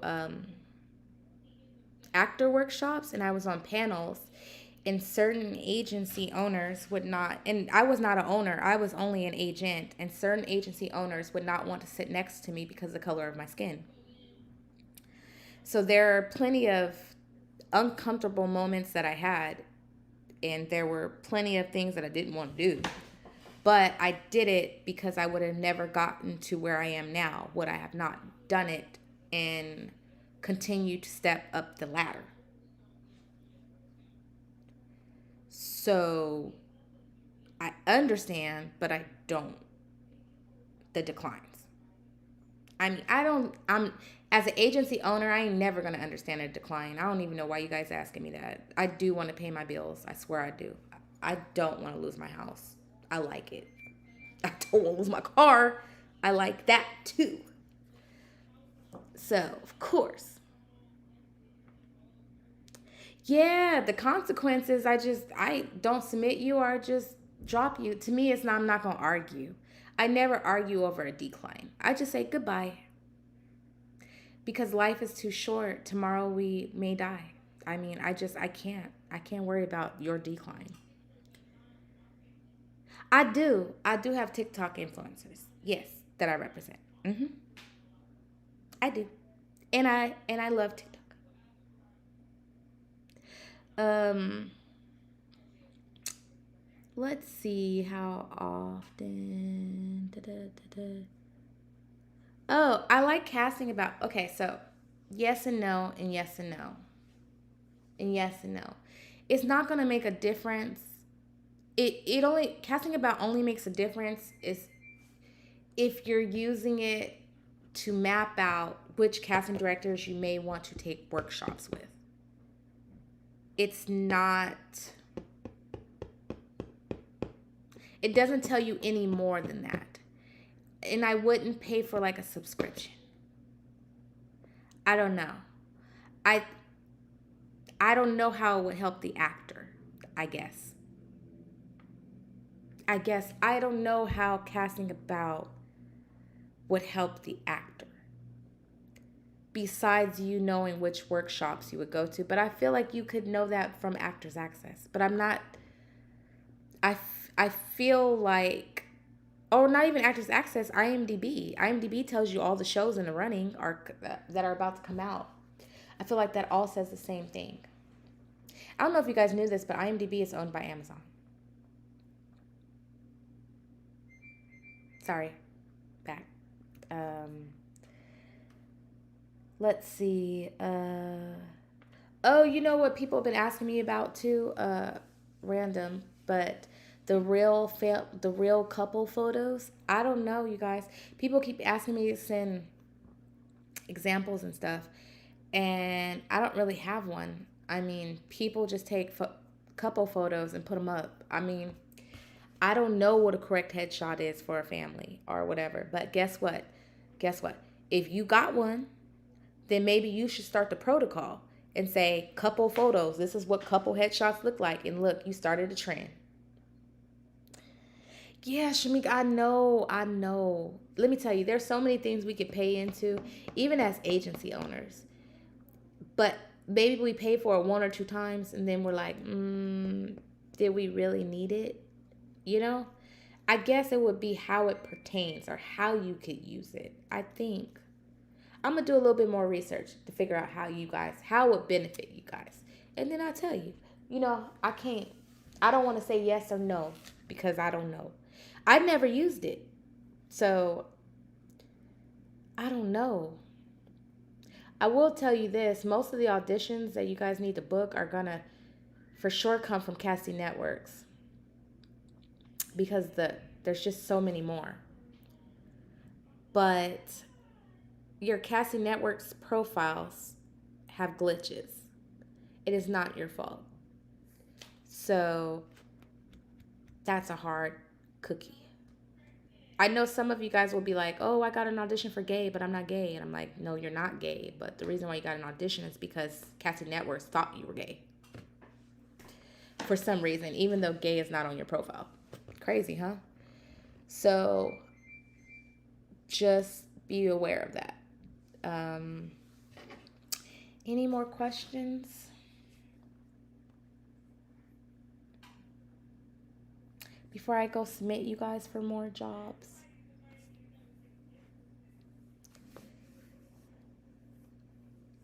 actor workshops and I was on panels, and certain agency owners would not, and I was not an owner, I was only an agent, and certain agency owners would not want to sit next to me because of the color of my skin. So there are plenty of uncomfortable moments that I had, and there were plenty of things that I didn't want to do. But I did it because I would have never gotten to where I am now would I have not done it and continued to step up the ladder. So I understand, but I don't the declines. I mean, I'm as an agency owner, I ain't never gonna understand a decline. I don't even know why you guys asking me that. I do want to pay my bills. I swear I do. I don't want to lose my house. I like it. I don't want to lose my car. I like that too. So, of course. Yeah, the consequences, I don't submit you or I just drop you. To me, it's not, I'm not going to argue. I never argue over a decline. I just say goodbye. Because life is too short. Tomorrow we may die. I mean, I can't. I can't worry about your decline. I do. I do have TikTok influencers. Yes, that I represent. I do. And I love TikTok. Um let's see how often. Oh, I like casting about. Okay, so yes and no, and yes and no, and yes and no. It's not gonna make a difference. It only casting about only makes a difference is if you're using it to map out which casting directors you may want to take workshops with. It's not. It doesn't tell you any more than that. And I wouldn't pay for like a subscription. I don't know. I I don't know how it would help the actor, I guess. I don't know how casting about would help the actor. Besides you knowing which workshops you would go to, but I feel like you could know that from Actors Access. But I'm not I feel like, oh, not even Actors Access, IMDb. IMDb tells you all the shows in the running are that are about to come out. I feel like that all says the same thing. I don't know if you guys knew this, but IMDb is owned by Amazon. Sorry, back. Um, let's see. Oh, you know what people have been asking me about too? Random, but the real couple photos. I don't know, you guys. People keep asking me to send examples and stuff, and I don't really have one. I mean, people just take couple photos and put them up. I mean, I don't know what a correct headshot is for a family or whatever. But guess what? Guess what? If you got one, then maybe you should start the protocol and say couple photos. This is what couple headshots look like. And look, you started a trend. Yeah, Shamik, I know. Let me tell you, there's so many things we could pay into, even as agency owners. But maybe we pay for it one or two times and then we're like, did we really need it? You know? I guess it would be how it pertains or how you could use it. I think I'm going to do a little bit more research to figure out how it would benefit you guys. And then I'll tell you. You know, I don't want to say yes or no because I don't know. I never used it. So I don't know. I will tell you this. Most of the auditions that you guys need to book are going to for sure come from casting networks because there's just so many more. But your casting network's profiles have glitches. It is not your fault. So that's a hard cookie. I know some of you guys will be like, oh, I got an audition for gay, but I'm not gay. And I'm like, no, you're not gay. But the reason why you got an audition is because casting networks thought you were gay. for some reason, even though gay is not on your profile. Crazy, huh? So just be aware of that. Um, any more questions? Before I go submit you guys for more jobs.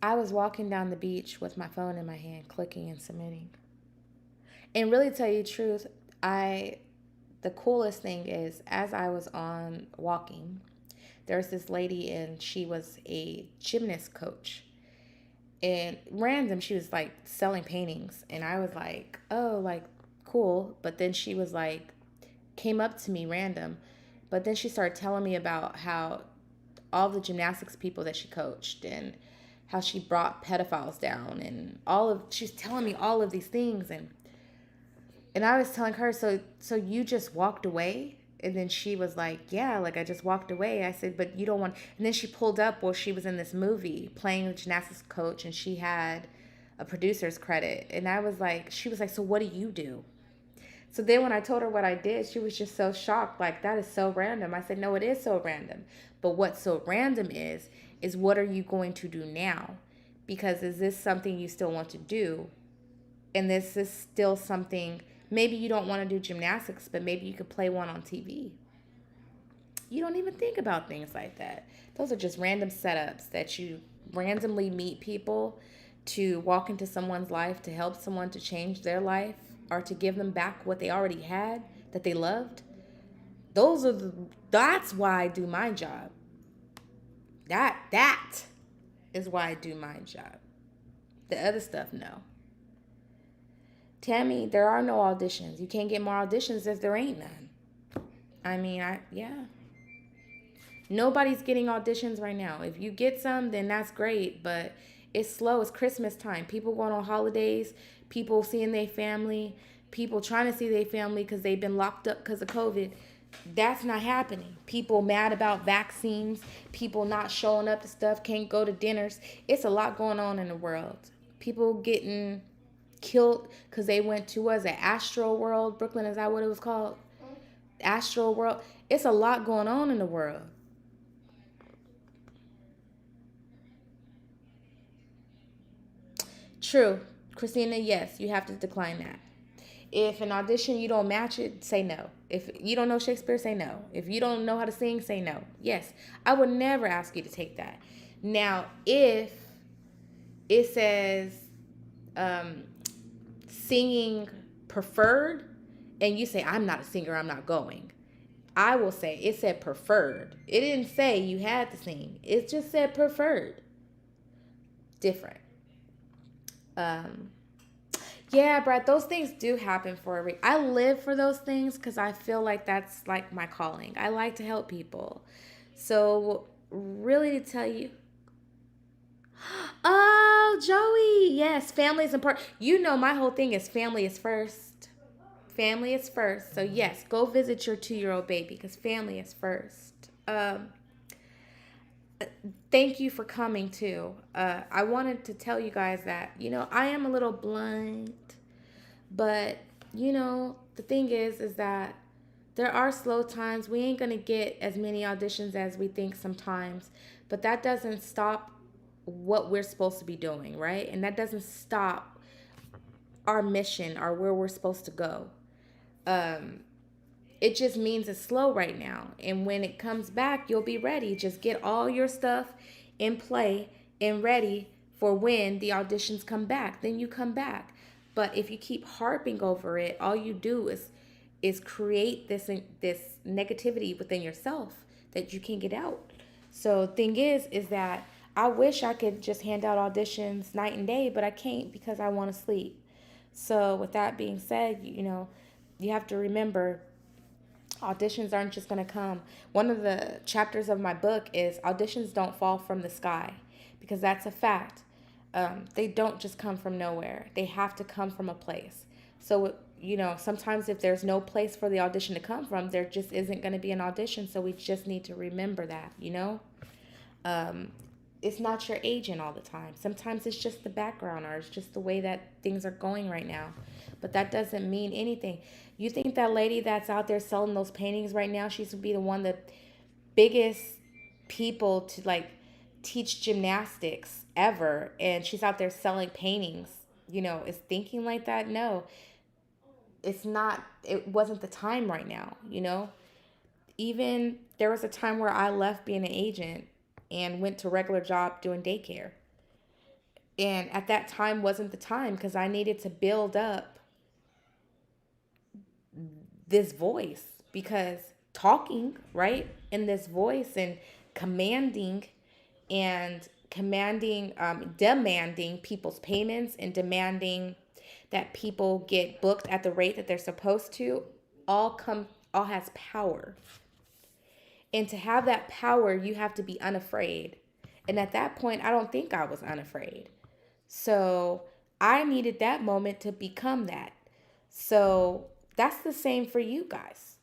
I was walking down the beach with my phone in my hand, clicking and submitting. And really, tell you the truth, the coolest thing is, as I was on walking, there was this lady and she was a gymnast coach. And random, she was like selling paintings. And I was like, oh, like, cool. But then she was like, came up to me random. But then she started telling me about how all the gymnastics people that she coached and how she brought pedophiles down and she's telling me all of these things. And I was telling her, so you just walked away? And then she was like, yeah, like I just walked away. I said, but you don't want. And then she pulled up where she was in this movie playing a gymnastics coach, and she had a producer's credit. And I was like, she was like, so what do you do? So then when I told her what I did, she was just so shocked. Like, that is so random. I said, no, it is so random. But what's so random is what are you going to do now? Because is this something you still want to do? And this is still something, maybe you don't want to do gymnastics, but maybe you could play one on TV. You don't even think about things like that. Those are just random setups that you randomly meet people to walk into someone's life, to help someone to change their life, or to give them back what they already had that they loved. That's why I do my job. That is why I do my job. The other stuff, no. Tammy, there are no auditions. You can't get more auditions if there ain't none. I mean, yeah. Nobody's getting auditions right now. If you get some, then that's great, but it's slow. It's Christmas time. People going on holidays, people seeing their family, people trying to see their family because they've been locked up because of COVID. That's not happening. People mad about vaccines, people not showing up to stuff, can't go to dinners. It's a lot going on in the world. People getting killed because they went to, was it Astro World? Brooklyn, is that what it was called? Astro World. It's a lot going on in the world. True. Christina, yes, you have to decline that. If an audition you don't match it, say no. If you don't know Shakespeare, say no. If you don't know how to sing, say no. Yes, I would never ask you to take that. Now, if it says singing preferred, and you say, I'm not a singer, I'm not going, I will say, it said preferred. It didn't say you had to sing. It just said preferred. Different. Um, yeah, Brad, those things do happen for a reason. I live for those things because I feel like that's like my calling. I like to help people. So, really, to tell you, oh, Joey, yes, family is important. You know, my whole thing is family is first. Family is first. So, yes, go visit your 2-year-old baby because family is first. Thank you for coming too. I wanted to tell you guys that, I am a little blunt, but, the thing is that there are slow times. We ain't going to get as many auditions as we think sometimes, but that doesn't stop what we're supposed to be doing, right? And that doesn't stop our mission or where we're supposed to go. It just means it's slow right now. And when it comes back, you'll be ready. Just get all your stuff in play and ready for when the auditions come back. Then you come back. But if you keep harping over it, all you do is create this negativity within yourself that you can't get out. So thing is that I wish I could just hand out auditions night and day, but I can't because I want to sleep. So with that being said, you have to remember auditions aren't just going to come. One of the chapters of my book is auditions don't fall from the sky, because that's a fact. They don't just come from nowhere. They have to come from a place. So, sometimes if there's no place for the audition to come from, there just isn't going to be an audition. So we just need to remember that, It's not your agent all the time. Sometimes it's just the background or it's just the way that things are going right now. But that doesn't mean anything. You think that lady that's out there selling those paintings right now, she's would be the one that biggest people to like teach gymnastics ever, and she's out there selling paintings, is thinking like that? No, it's not. It wasn't the time right now. Even there was a time where I left being an agent and went to regular job doing daycare, and at that time wasn't the time because I needed to build up this voice, because talking right in this voice and commanding demanding people's payments and demanding that people get booked at the rate that they're supposed to, all has power. And to have that power, you have to be unafraid. And at that point, I don't think I was unafraid. So I needed that moment to become that. So that's the same for you guys.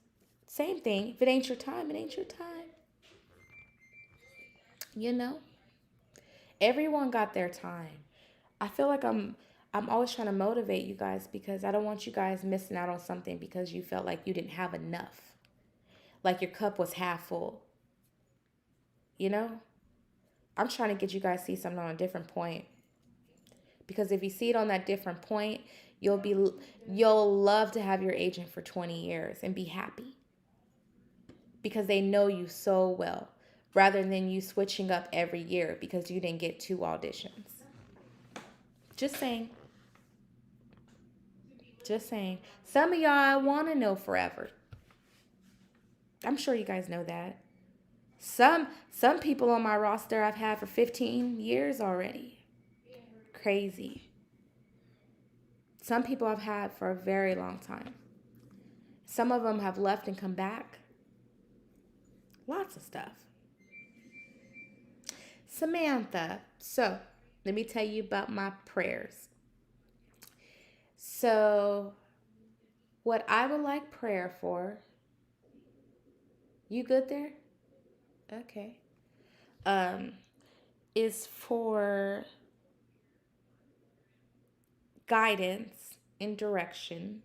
Same thing. If it ain't your time, it ain't your time. You know? Everyone got their time. I feel like I'm always trying to motivate you guys because I don't want you guys missing out on something because you felt like you didn't have enough. Like your cup was half full. You know? I'm trying to get you guys to see something on a different point. Because if you see it on that different point, you'll love to have your agent for 20 years and be happy. Because they know you so well, rather than you switching up every year because you didn't get 2 auditions. Just saying. Just saying. Some of y'all I want to know forever. I'm sure you guys know that. Some people on my roster I've had for 15 years already. Crazy. Some people I've had for a very long time. Some of them have left and come back. Lots of stuff. Samantha. So, let me tell you about my prayers. So, what I would like prayer for, you good there? Okay. Um, is for guidance and direction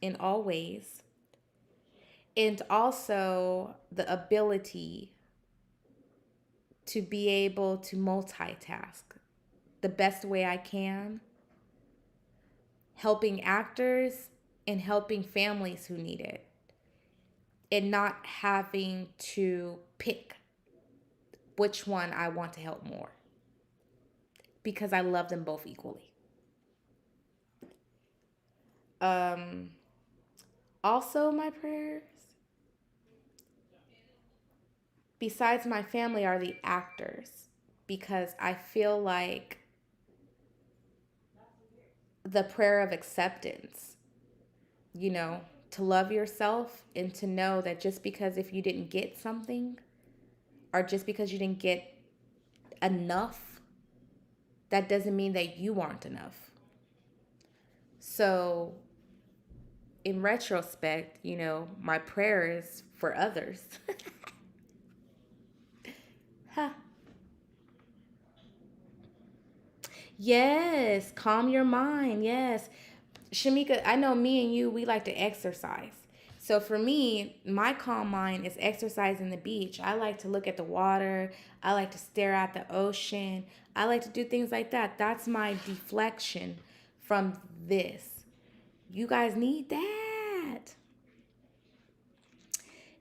in all ways, and also the ability to be able to multitask the best way I can, helping actors and helping families who need it, and not having to pick which one I want to help more because I love them both equally. Um, Also, my prayers, besides my family, are the actors because I feel like the prayer of acceptance, to love yourself and to know that just because if you didn't get something or just because you didn't get enough, that doesn't mean that you aren't enough. So, in retrospect, my prayer is for others. Huh. Yes, calm your mind. Yes. Shamika, I know me and you, we like to exercise. So for me, my calm mind is exercising the beach. I like to look at the water. I like to stare at the ocean. I like to do things like that. That's my deflection from this. You guys need that.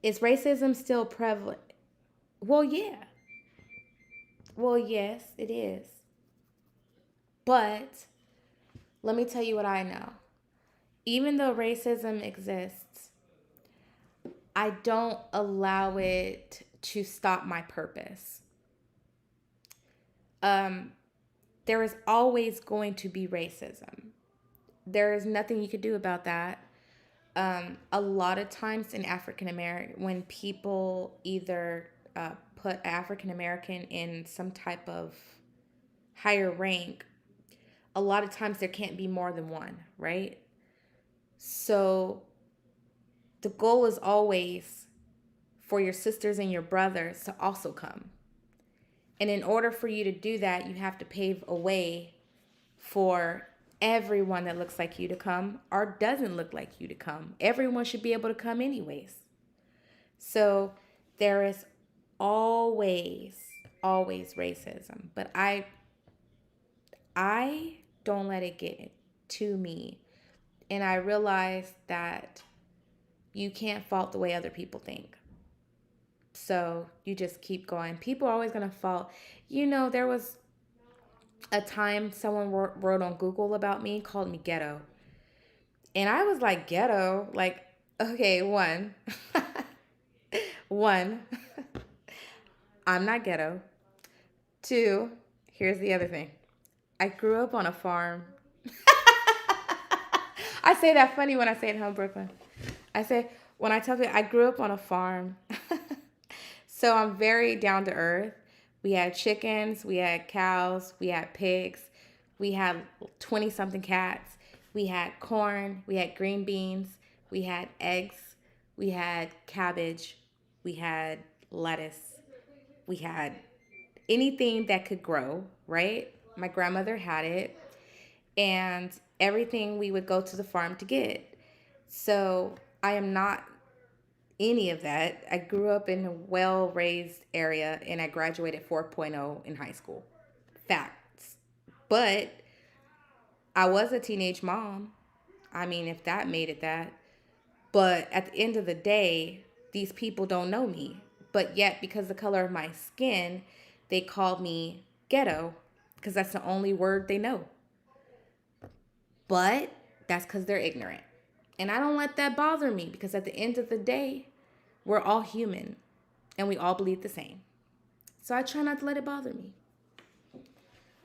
Is racism still prevalent? Well, yeah. Well, yes, it is. But let me tell you what I know. Even though racism exists, I don't allow it to stop my purpose. Um, there is always going to be racism. There is nothing you could do about that. A lot of times in African American, when people either put African American in some type of higher rank, a lot of times there can't be more than one, right? So the goal is always for your sisters and your brothers to also come. And in order for you to do that, you have to pave a way for everyone that looks like you to come or doesn't look like you to come. Everyone should be able to come anyways. So there is always, always racism. But I don't let it get to me. And I realize that you can't fault the way other people think. So you just keep going. People are always going to fault. There was a time someone wrote on Google about me, called me ghetto. And I was like, ghetto? Like, okay, one. One, I'm not ghetto. Two, here's the other thing. I grew up on a farm. I say that funny when I say it home, Brooklyn. I say, when I tell you I grew up on a farm. So I'm very down to earth. We had chickens, we had cows, we had pigs, we had 20 something cats, we had corn, we had green beans, we had eggs, we had cabbage, we had lettuce, we had anything that could grow, right? My grandmother had it, and everything we would go to the farm to get. So I am not any of that. I grew up in a well raised area and I graduated 4.0 in high school. Facts. But I was a teenage mom. I mean, if that made it that. But at the end of the day, these people don't know me. But yet, because the color of my skin, they called me ghetto because that's the only word they know. But that's because they're ignorant. And I don't let that bother me because at the end of the day, we're all human and we all bleed the same. So I try not to let it bother me.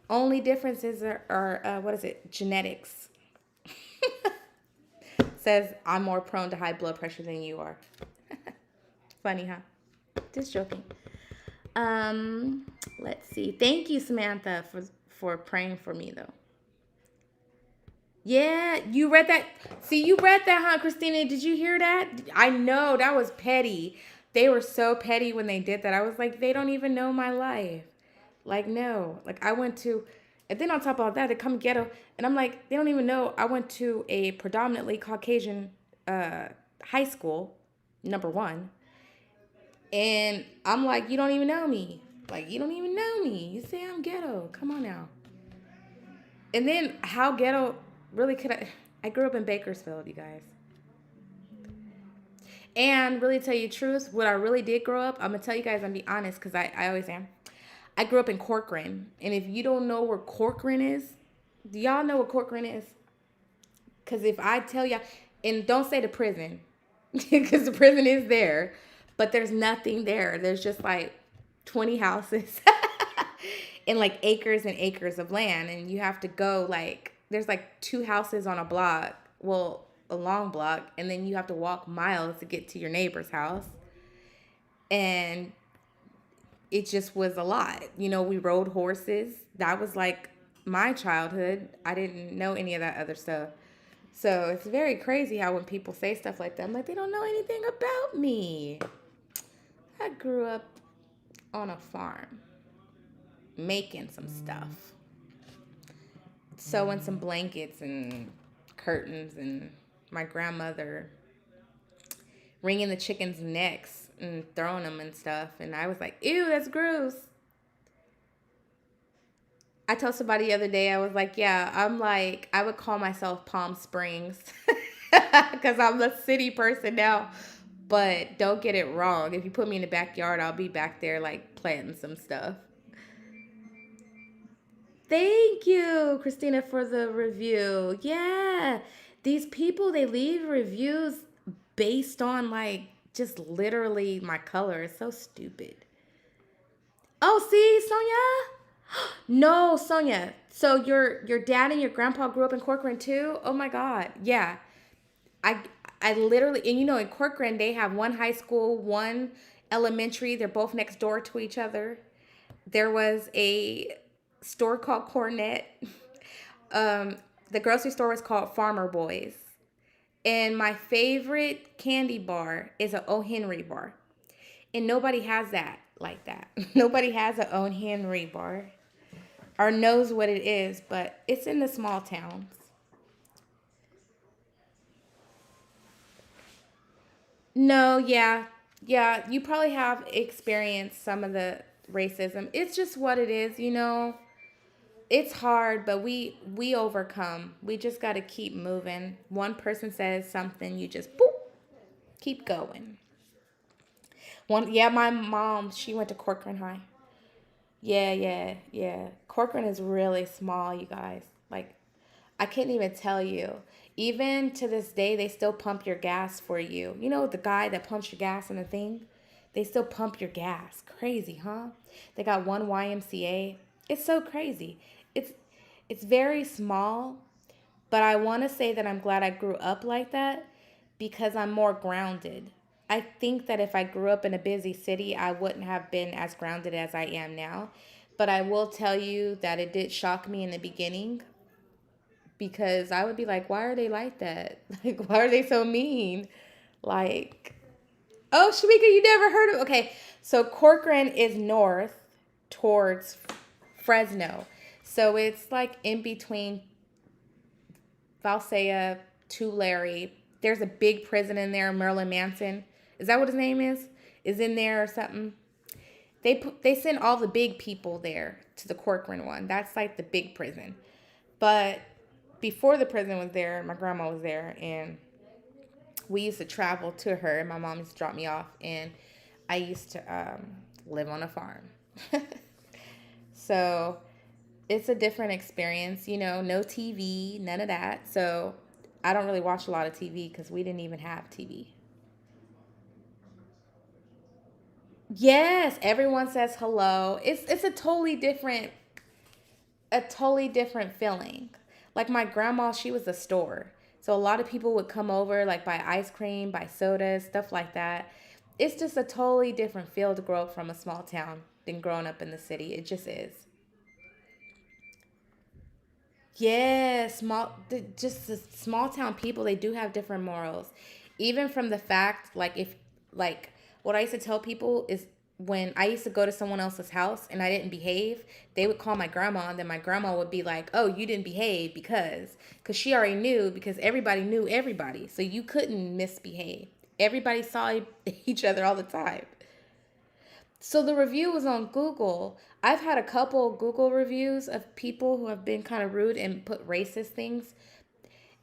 Only differences are what is it? Genetics. Says I'm more prone to high blood pressure than you are. Funny, huh? Just joking. Let's see. Thank you, Samantha, for praying for me though. Yeah, you read that. See, you read that, huh, Christina? Did you hear that? I know that was petty. They were so petty when they did that. I was like, they don't even know my life. Like, no. Like, I went to, and then on top of all that, they come ghetto. And I'm like, they don't even know I went to a predominantly Caucasian high school, number one. And I'm like, you don't even know me. Like, you don't even know me. You say I'm ghetto. Come on now. And then how ghetto really could I grew up in Bakersfield, you guys. And really tell you the truth, what I really did grow up, I'm going to tell you guys, I'm be honest, because I always am. I grew up in Corcoran. And if you don't know where Corcoran is, do y'all know what Corcoran is? Because if I tell y'all, and don't say the prison, because the prison is there, but there's nothing there. There's just like 20 houses and like acres and acres of land. And you have to go like, there's like 2 houses on a block. Well, a long block. And then you have to walk miles to get to your neighbor's house. And it just was a lot. We rode horses. That was like my childhood. I didn't know any of that other stuff. So it's very crazy how when people say stuff like that, I'm like, they don't know anything about me. I grew up on a farm making some stuff. Sewing some blankets and curtains, and my grandmother wringing the chickens' necks and throwing them and stuff. And I was like, ew, that's gross. I told somebody the other day, I was like, yeah, I'm like, I would call myself Palm Springs because I'm a city person now. But don't get it wrong. If you put me in the backyard, I'll be back there like planting some stuff. Thank you, Christina, for the review. Yeah. These people, they leave reviews based on like just literally my color. It's so stupid. Oh, see, Sonia? No, Sonia. So your dad and your grandpa grew up in Corcoran too? Oh my God. Yeah. I I literally, and in Corcoran they have one high school, one elementary. They're both next door to each other. There was a store called Cornet. Um, the grocery store was called Farmer Boys. And my favorite candy bar is a O. Henry bar. And nobody has that. like that. Nobody has a own hand rebar or knows what it is, but it's in the small towns. No, yeah. Yeah, you probably have experienced some of the racism. It's just what it is, you know. It's hard, but we overcome. We just got to keep moving. One person says something, you just boop, keep going. One, yeah, my mom, she went to Corcoran High. Yeah, yeah, yeah. Corcoran is really small, you guys. Like, I can't even tell you. Even to this day, they still pump your gas for you. You know, the guy that pumps your gas in the thing? They still pump your gas. Crazy, huh? They got one YMCA. It's so crazy. It's it's very small, but I want to say that I'm glad I grew up like that because I'm more grounded. I think that if I grew up in a busy city, I wouldn't have been as grounded as I am now. But I will tell you that it did shock me in the beginning because I would be like, why are they like that? Like, why are they so mean? Like, oh, Shamika, you never heard of? Okay, so Corcoran is north towards Fresno. So it's like in between Valsea, Tulare. There's a big prison in there, Marilyn Manson. Is that what his name is? Is in there or something? They send all the big people there to the Corcoran one. That's like the big prison. But before the prison was there, my grandma was there, and we used to travel to her. And my mom used to drop me off, and I used to live on a farm. So it's a different experience, you know, no TV, none of that. So I don't really watch a lot of TV because we didn't even have TV. Yes, everyone says hello. It's a totally different feeling. Like my grandma, she was a store. So a lot of people would come over like buy ice cream, buy sodas, stuff like that. It's just a totally different feel to grow up from a small town than growing up in the city. It just is. Yeah, just the small town people, they do have different morals. Even from the fact, like, like, what I used to tell people is when I used to go to someone else's house and I didn't behave, they would call my grandma, and then my grandma would be like, oh, you didn't behave because she already knew, because everybody knew everybody. So you couldn't misbehave. Everybody saw each other all the time. So the review was on Google. I've had a couple Google reviews of people who have been kind of rude and put racist things.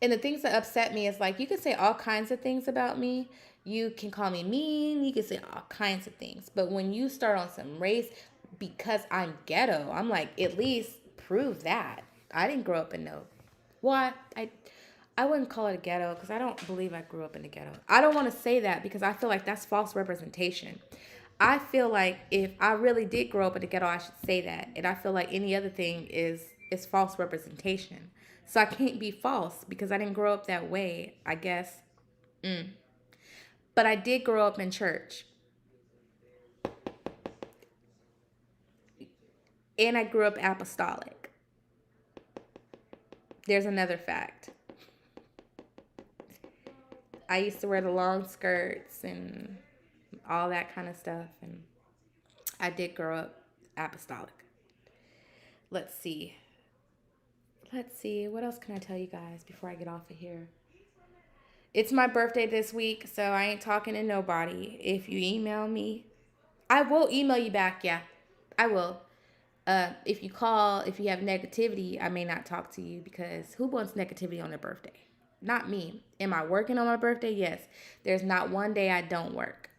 And the things that upset me is like, you can say all kinds of things about me. You can call me mean. You can say all kinds of things. But when you start on some race because I'm ghetto, I'm like, at least prove that. I didn't grow up in no. What? I wouldn't call it a ghetto because I don't believe I grew up in the ghetto. I don't want to say that because I feel like that's false representation. I feel like if I really did grow up in the ghetto, I should say that. And I feel like any other thing is false representation. So I can't be false because I didn't grow up that way, I guess. Mm. But I did grow up in church. And I grew up apostolic. There's another fact. I used to wear the long skirts and all that kind of stuff. And I did grow up apostolic. Let's see. Let's see. What else can I tell you guys before I get off of here? It's my birthday this week, so I ain't talking to nobody. If you email me, I will email you back. Yeah, I will. If you call, if you have negativity, I may not talk to you because who wants negativity on their birthday? Not me. Am I working on my birthday? Yes. There's not one day I don't work.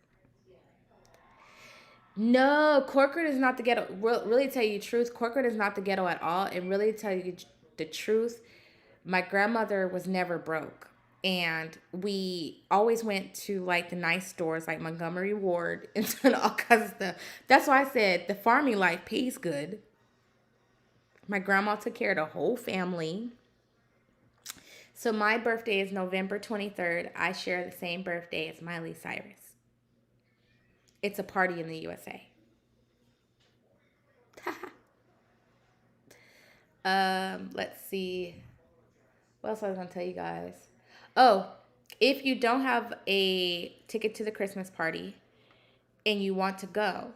No, corporate is not the ghetto. Really tell you the truth, corporate is not the ghetto at all. And really tell you the truth, my grandmother was never broke. And we always went to like the nice stores like Montgomery Ward and all kinds of stuff. That's why I said the farming life pays good. My grandma took care of the whole family. So my birthday is November 23rd. I share the same birthday as Miley Cyrus. It's a party in the USA. Let's see. What else I was gonna tell you guys? Oh, if you don't have a ticket to the Christmas party and you want to go,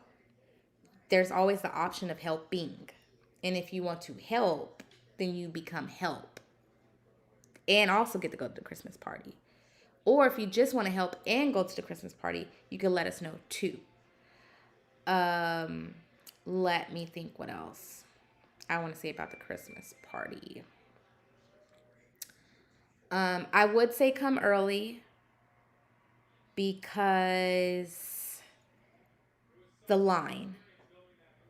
there's always the option of helping. And if you want to help, then you become help and also get to go to the Christmas party. Or if you just want to help and go to the Christmas party, you can let us know too. Let me think what else I want to say about the Christmas party. I would say come early because the line.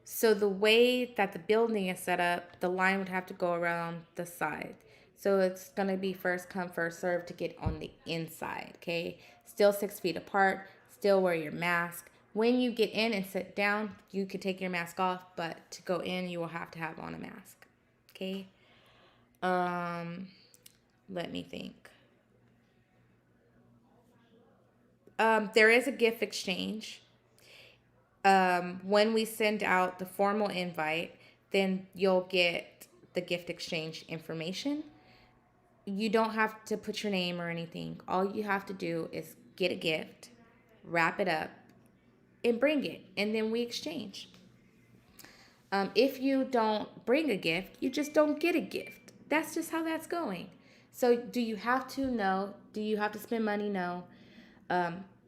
So the way that the building is set up, the line would have to go around the side. So it's going to be first come, first serve to get on the inside, okay? Still 6 feet apart, still wear your mask. When you get in and sit down, you can take your mask off, but to go in, you will have to have on a mask, okay? Let me think. There is a gift exchange. When we send out the formal invite, then you'll get the gift exchange information. You don't have to put your name or anything. All you have to do is get a gift, wrap it up, and bring it, and then we exchange. If you don't bring a gift, you just don't get a gift. That's just how that's going. So do you have to? No. Do you have to spend money? No.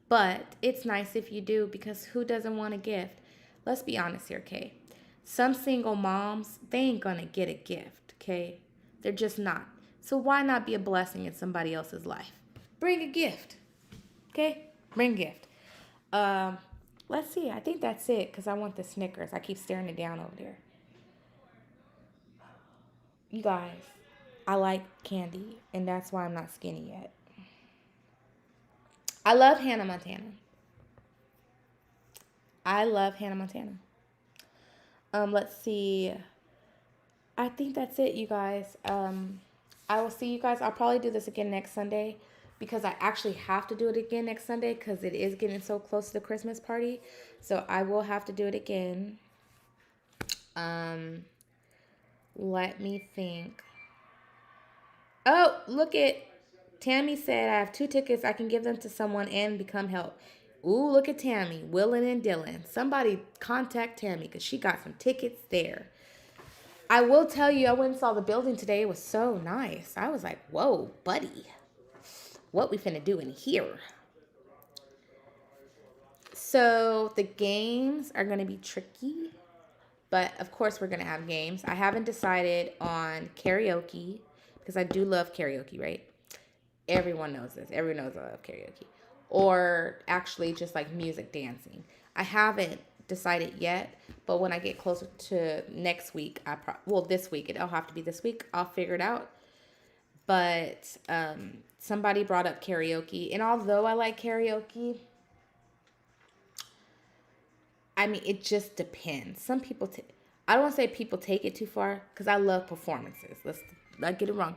But it's nice if you do, because who doesn't want a gift? Let's be honest here, okay? Some single moms, they ain't gonna get a gift, okay? They're just not. So why not be a blessing in somebody else's life? Bring a gift, okay? Bring a gift. Let's see. I think that's it, because I want the Snickers. I keep staring it down over there. You guys, I like candy, and that's why I'm not skinny yet. I love Hannah Montana. I love Hannah Montana. Let's see. I think that's it, you guys. I will see you guys. I'll probably do this again next Sunday, because I actually have to do it again next Sunday because it is getting so close to the Christmas party. So I will have to do it again. Let me think. Oh, look at Tammy said I have 2 tickets. I can give them to someone and become help. Ooh, look at Tammy, Willing and Dylan. Somebody contact Tammy because she got some tickets there. I will tell you, I went and saw the building today. It was so nice. I was like, whoa, buddy. What we finna do in here? So the games are going to be tricky. But, of course, we're going to have games. I haven't decided on karaoke because I do love karaoke, right? Everyone knows this. Everyone knows I love karaoke. Or actually just like music dancing. I haven't decided yet, but when I get closer to next week, this week, it'll have to be this week. I'll figure it out. But somebody brought up karaoke. And although I like karaoke, I mean, it just depends. Some people, I don't want to say people take it too far because I love performances. Let's not get it wrong.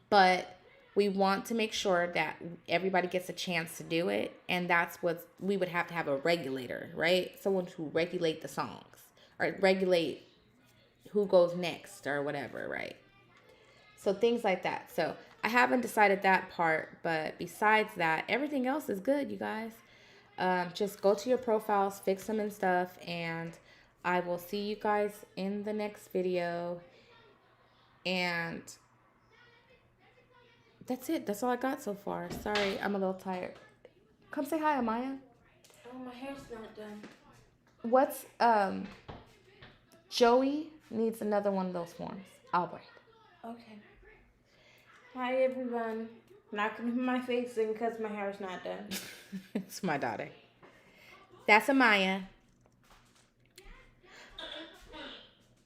But we want to make sure that everybody gets a chance to do it. And that's what we would have to have a regulator, right? Someone to regulate the songs or regulate who goes next or whatever, right? So things like that. So I haven't decided that part. But besides that, everything else is good, you guys. Just go to your profiles, fix them and stuff, and I will see you guys in the next video. And that's it. That's all I got so far. Sorry, I'm a little tired. Come say hi, Amaya. Oh, my hair's not done. What's Joey needs another one of those forms. I'll bring it. Okay. Hi, everyone. I'm not going to put my face in because my hair's not done. It's my daughter. That's Amaya.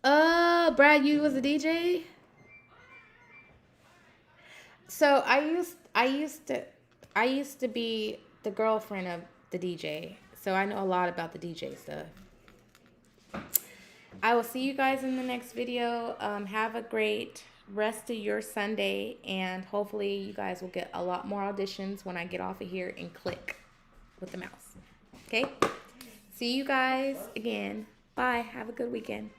Brad, you was a DJ? So I used to be the girlfriend of the DJ. So I know a lot about the DJ stuff. I will see you guys in the next video. Have a great rest of your Sunday, and hopefully you guys will get a lot more auditions when I get off of here and click with the mouse. Okay? See you guys again. Bye. Have a good weekend.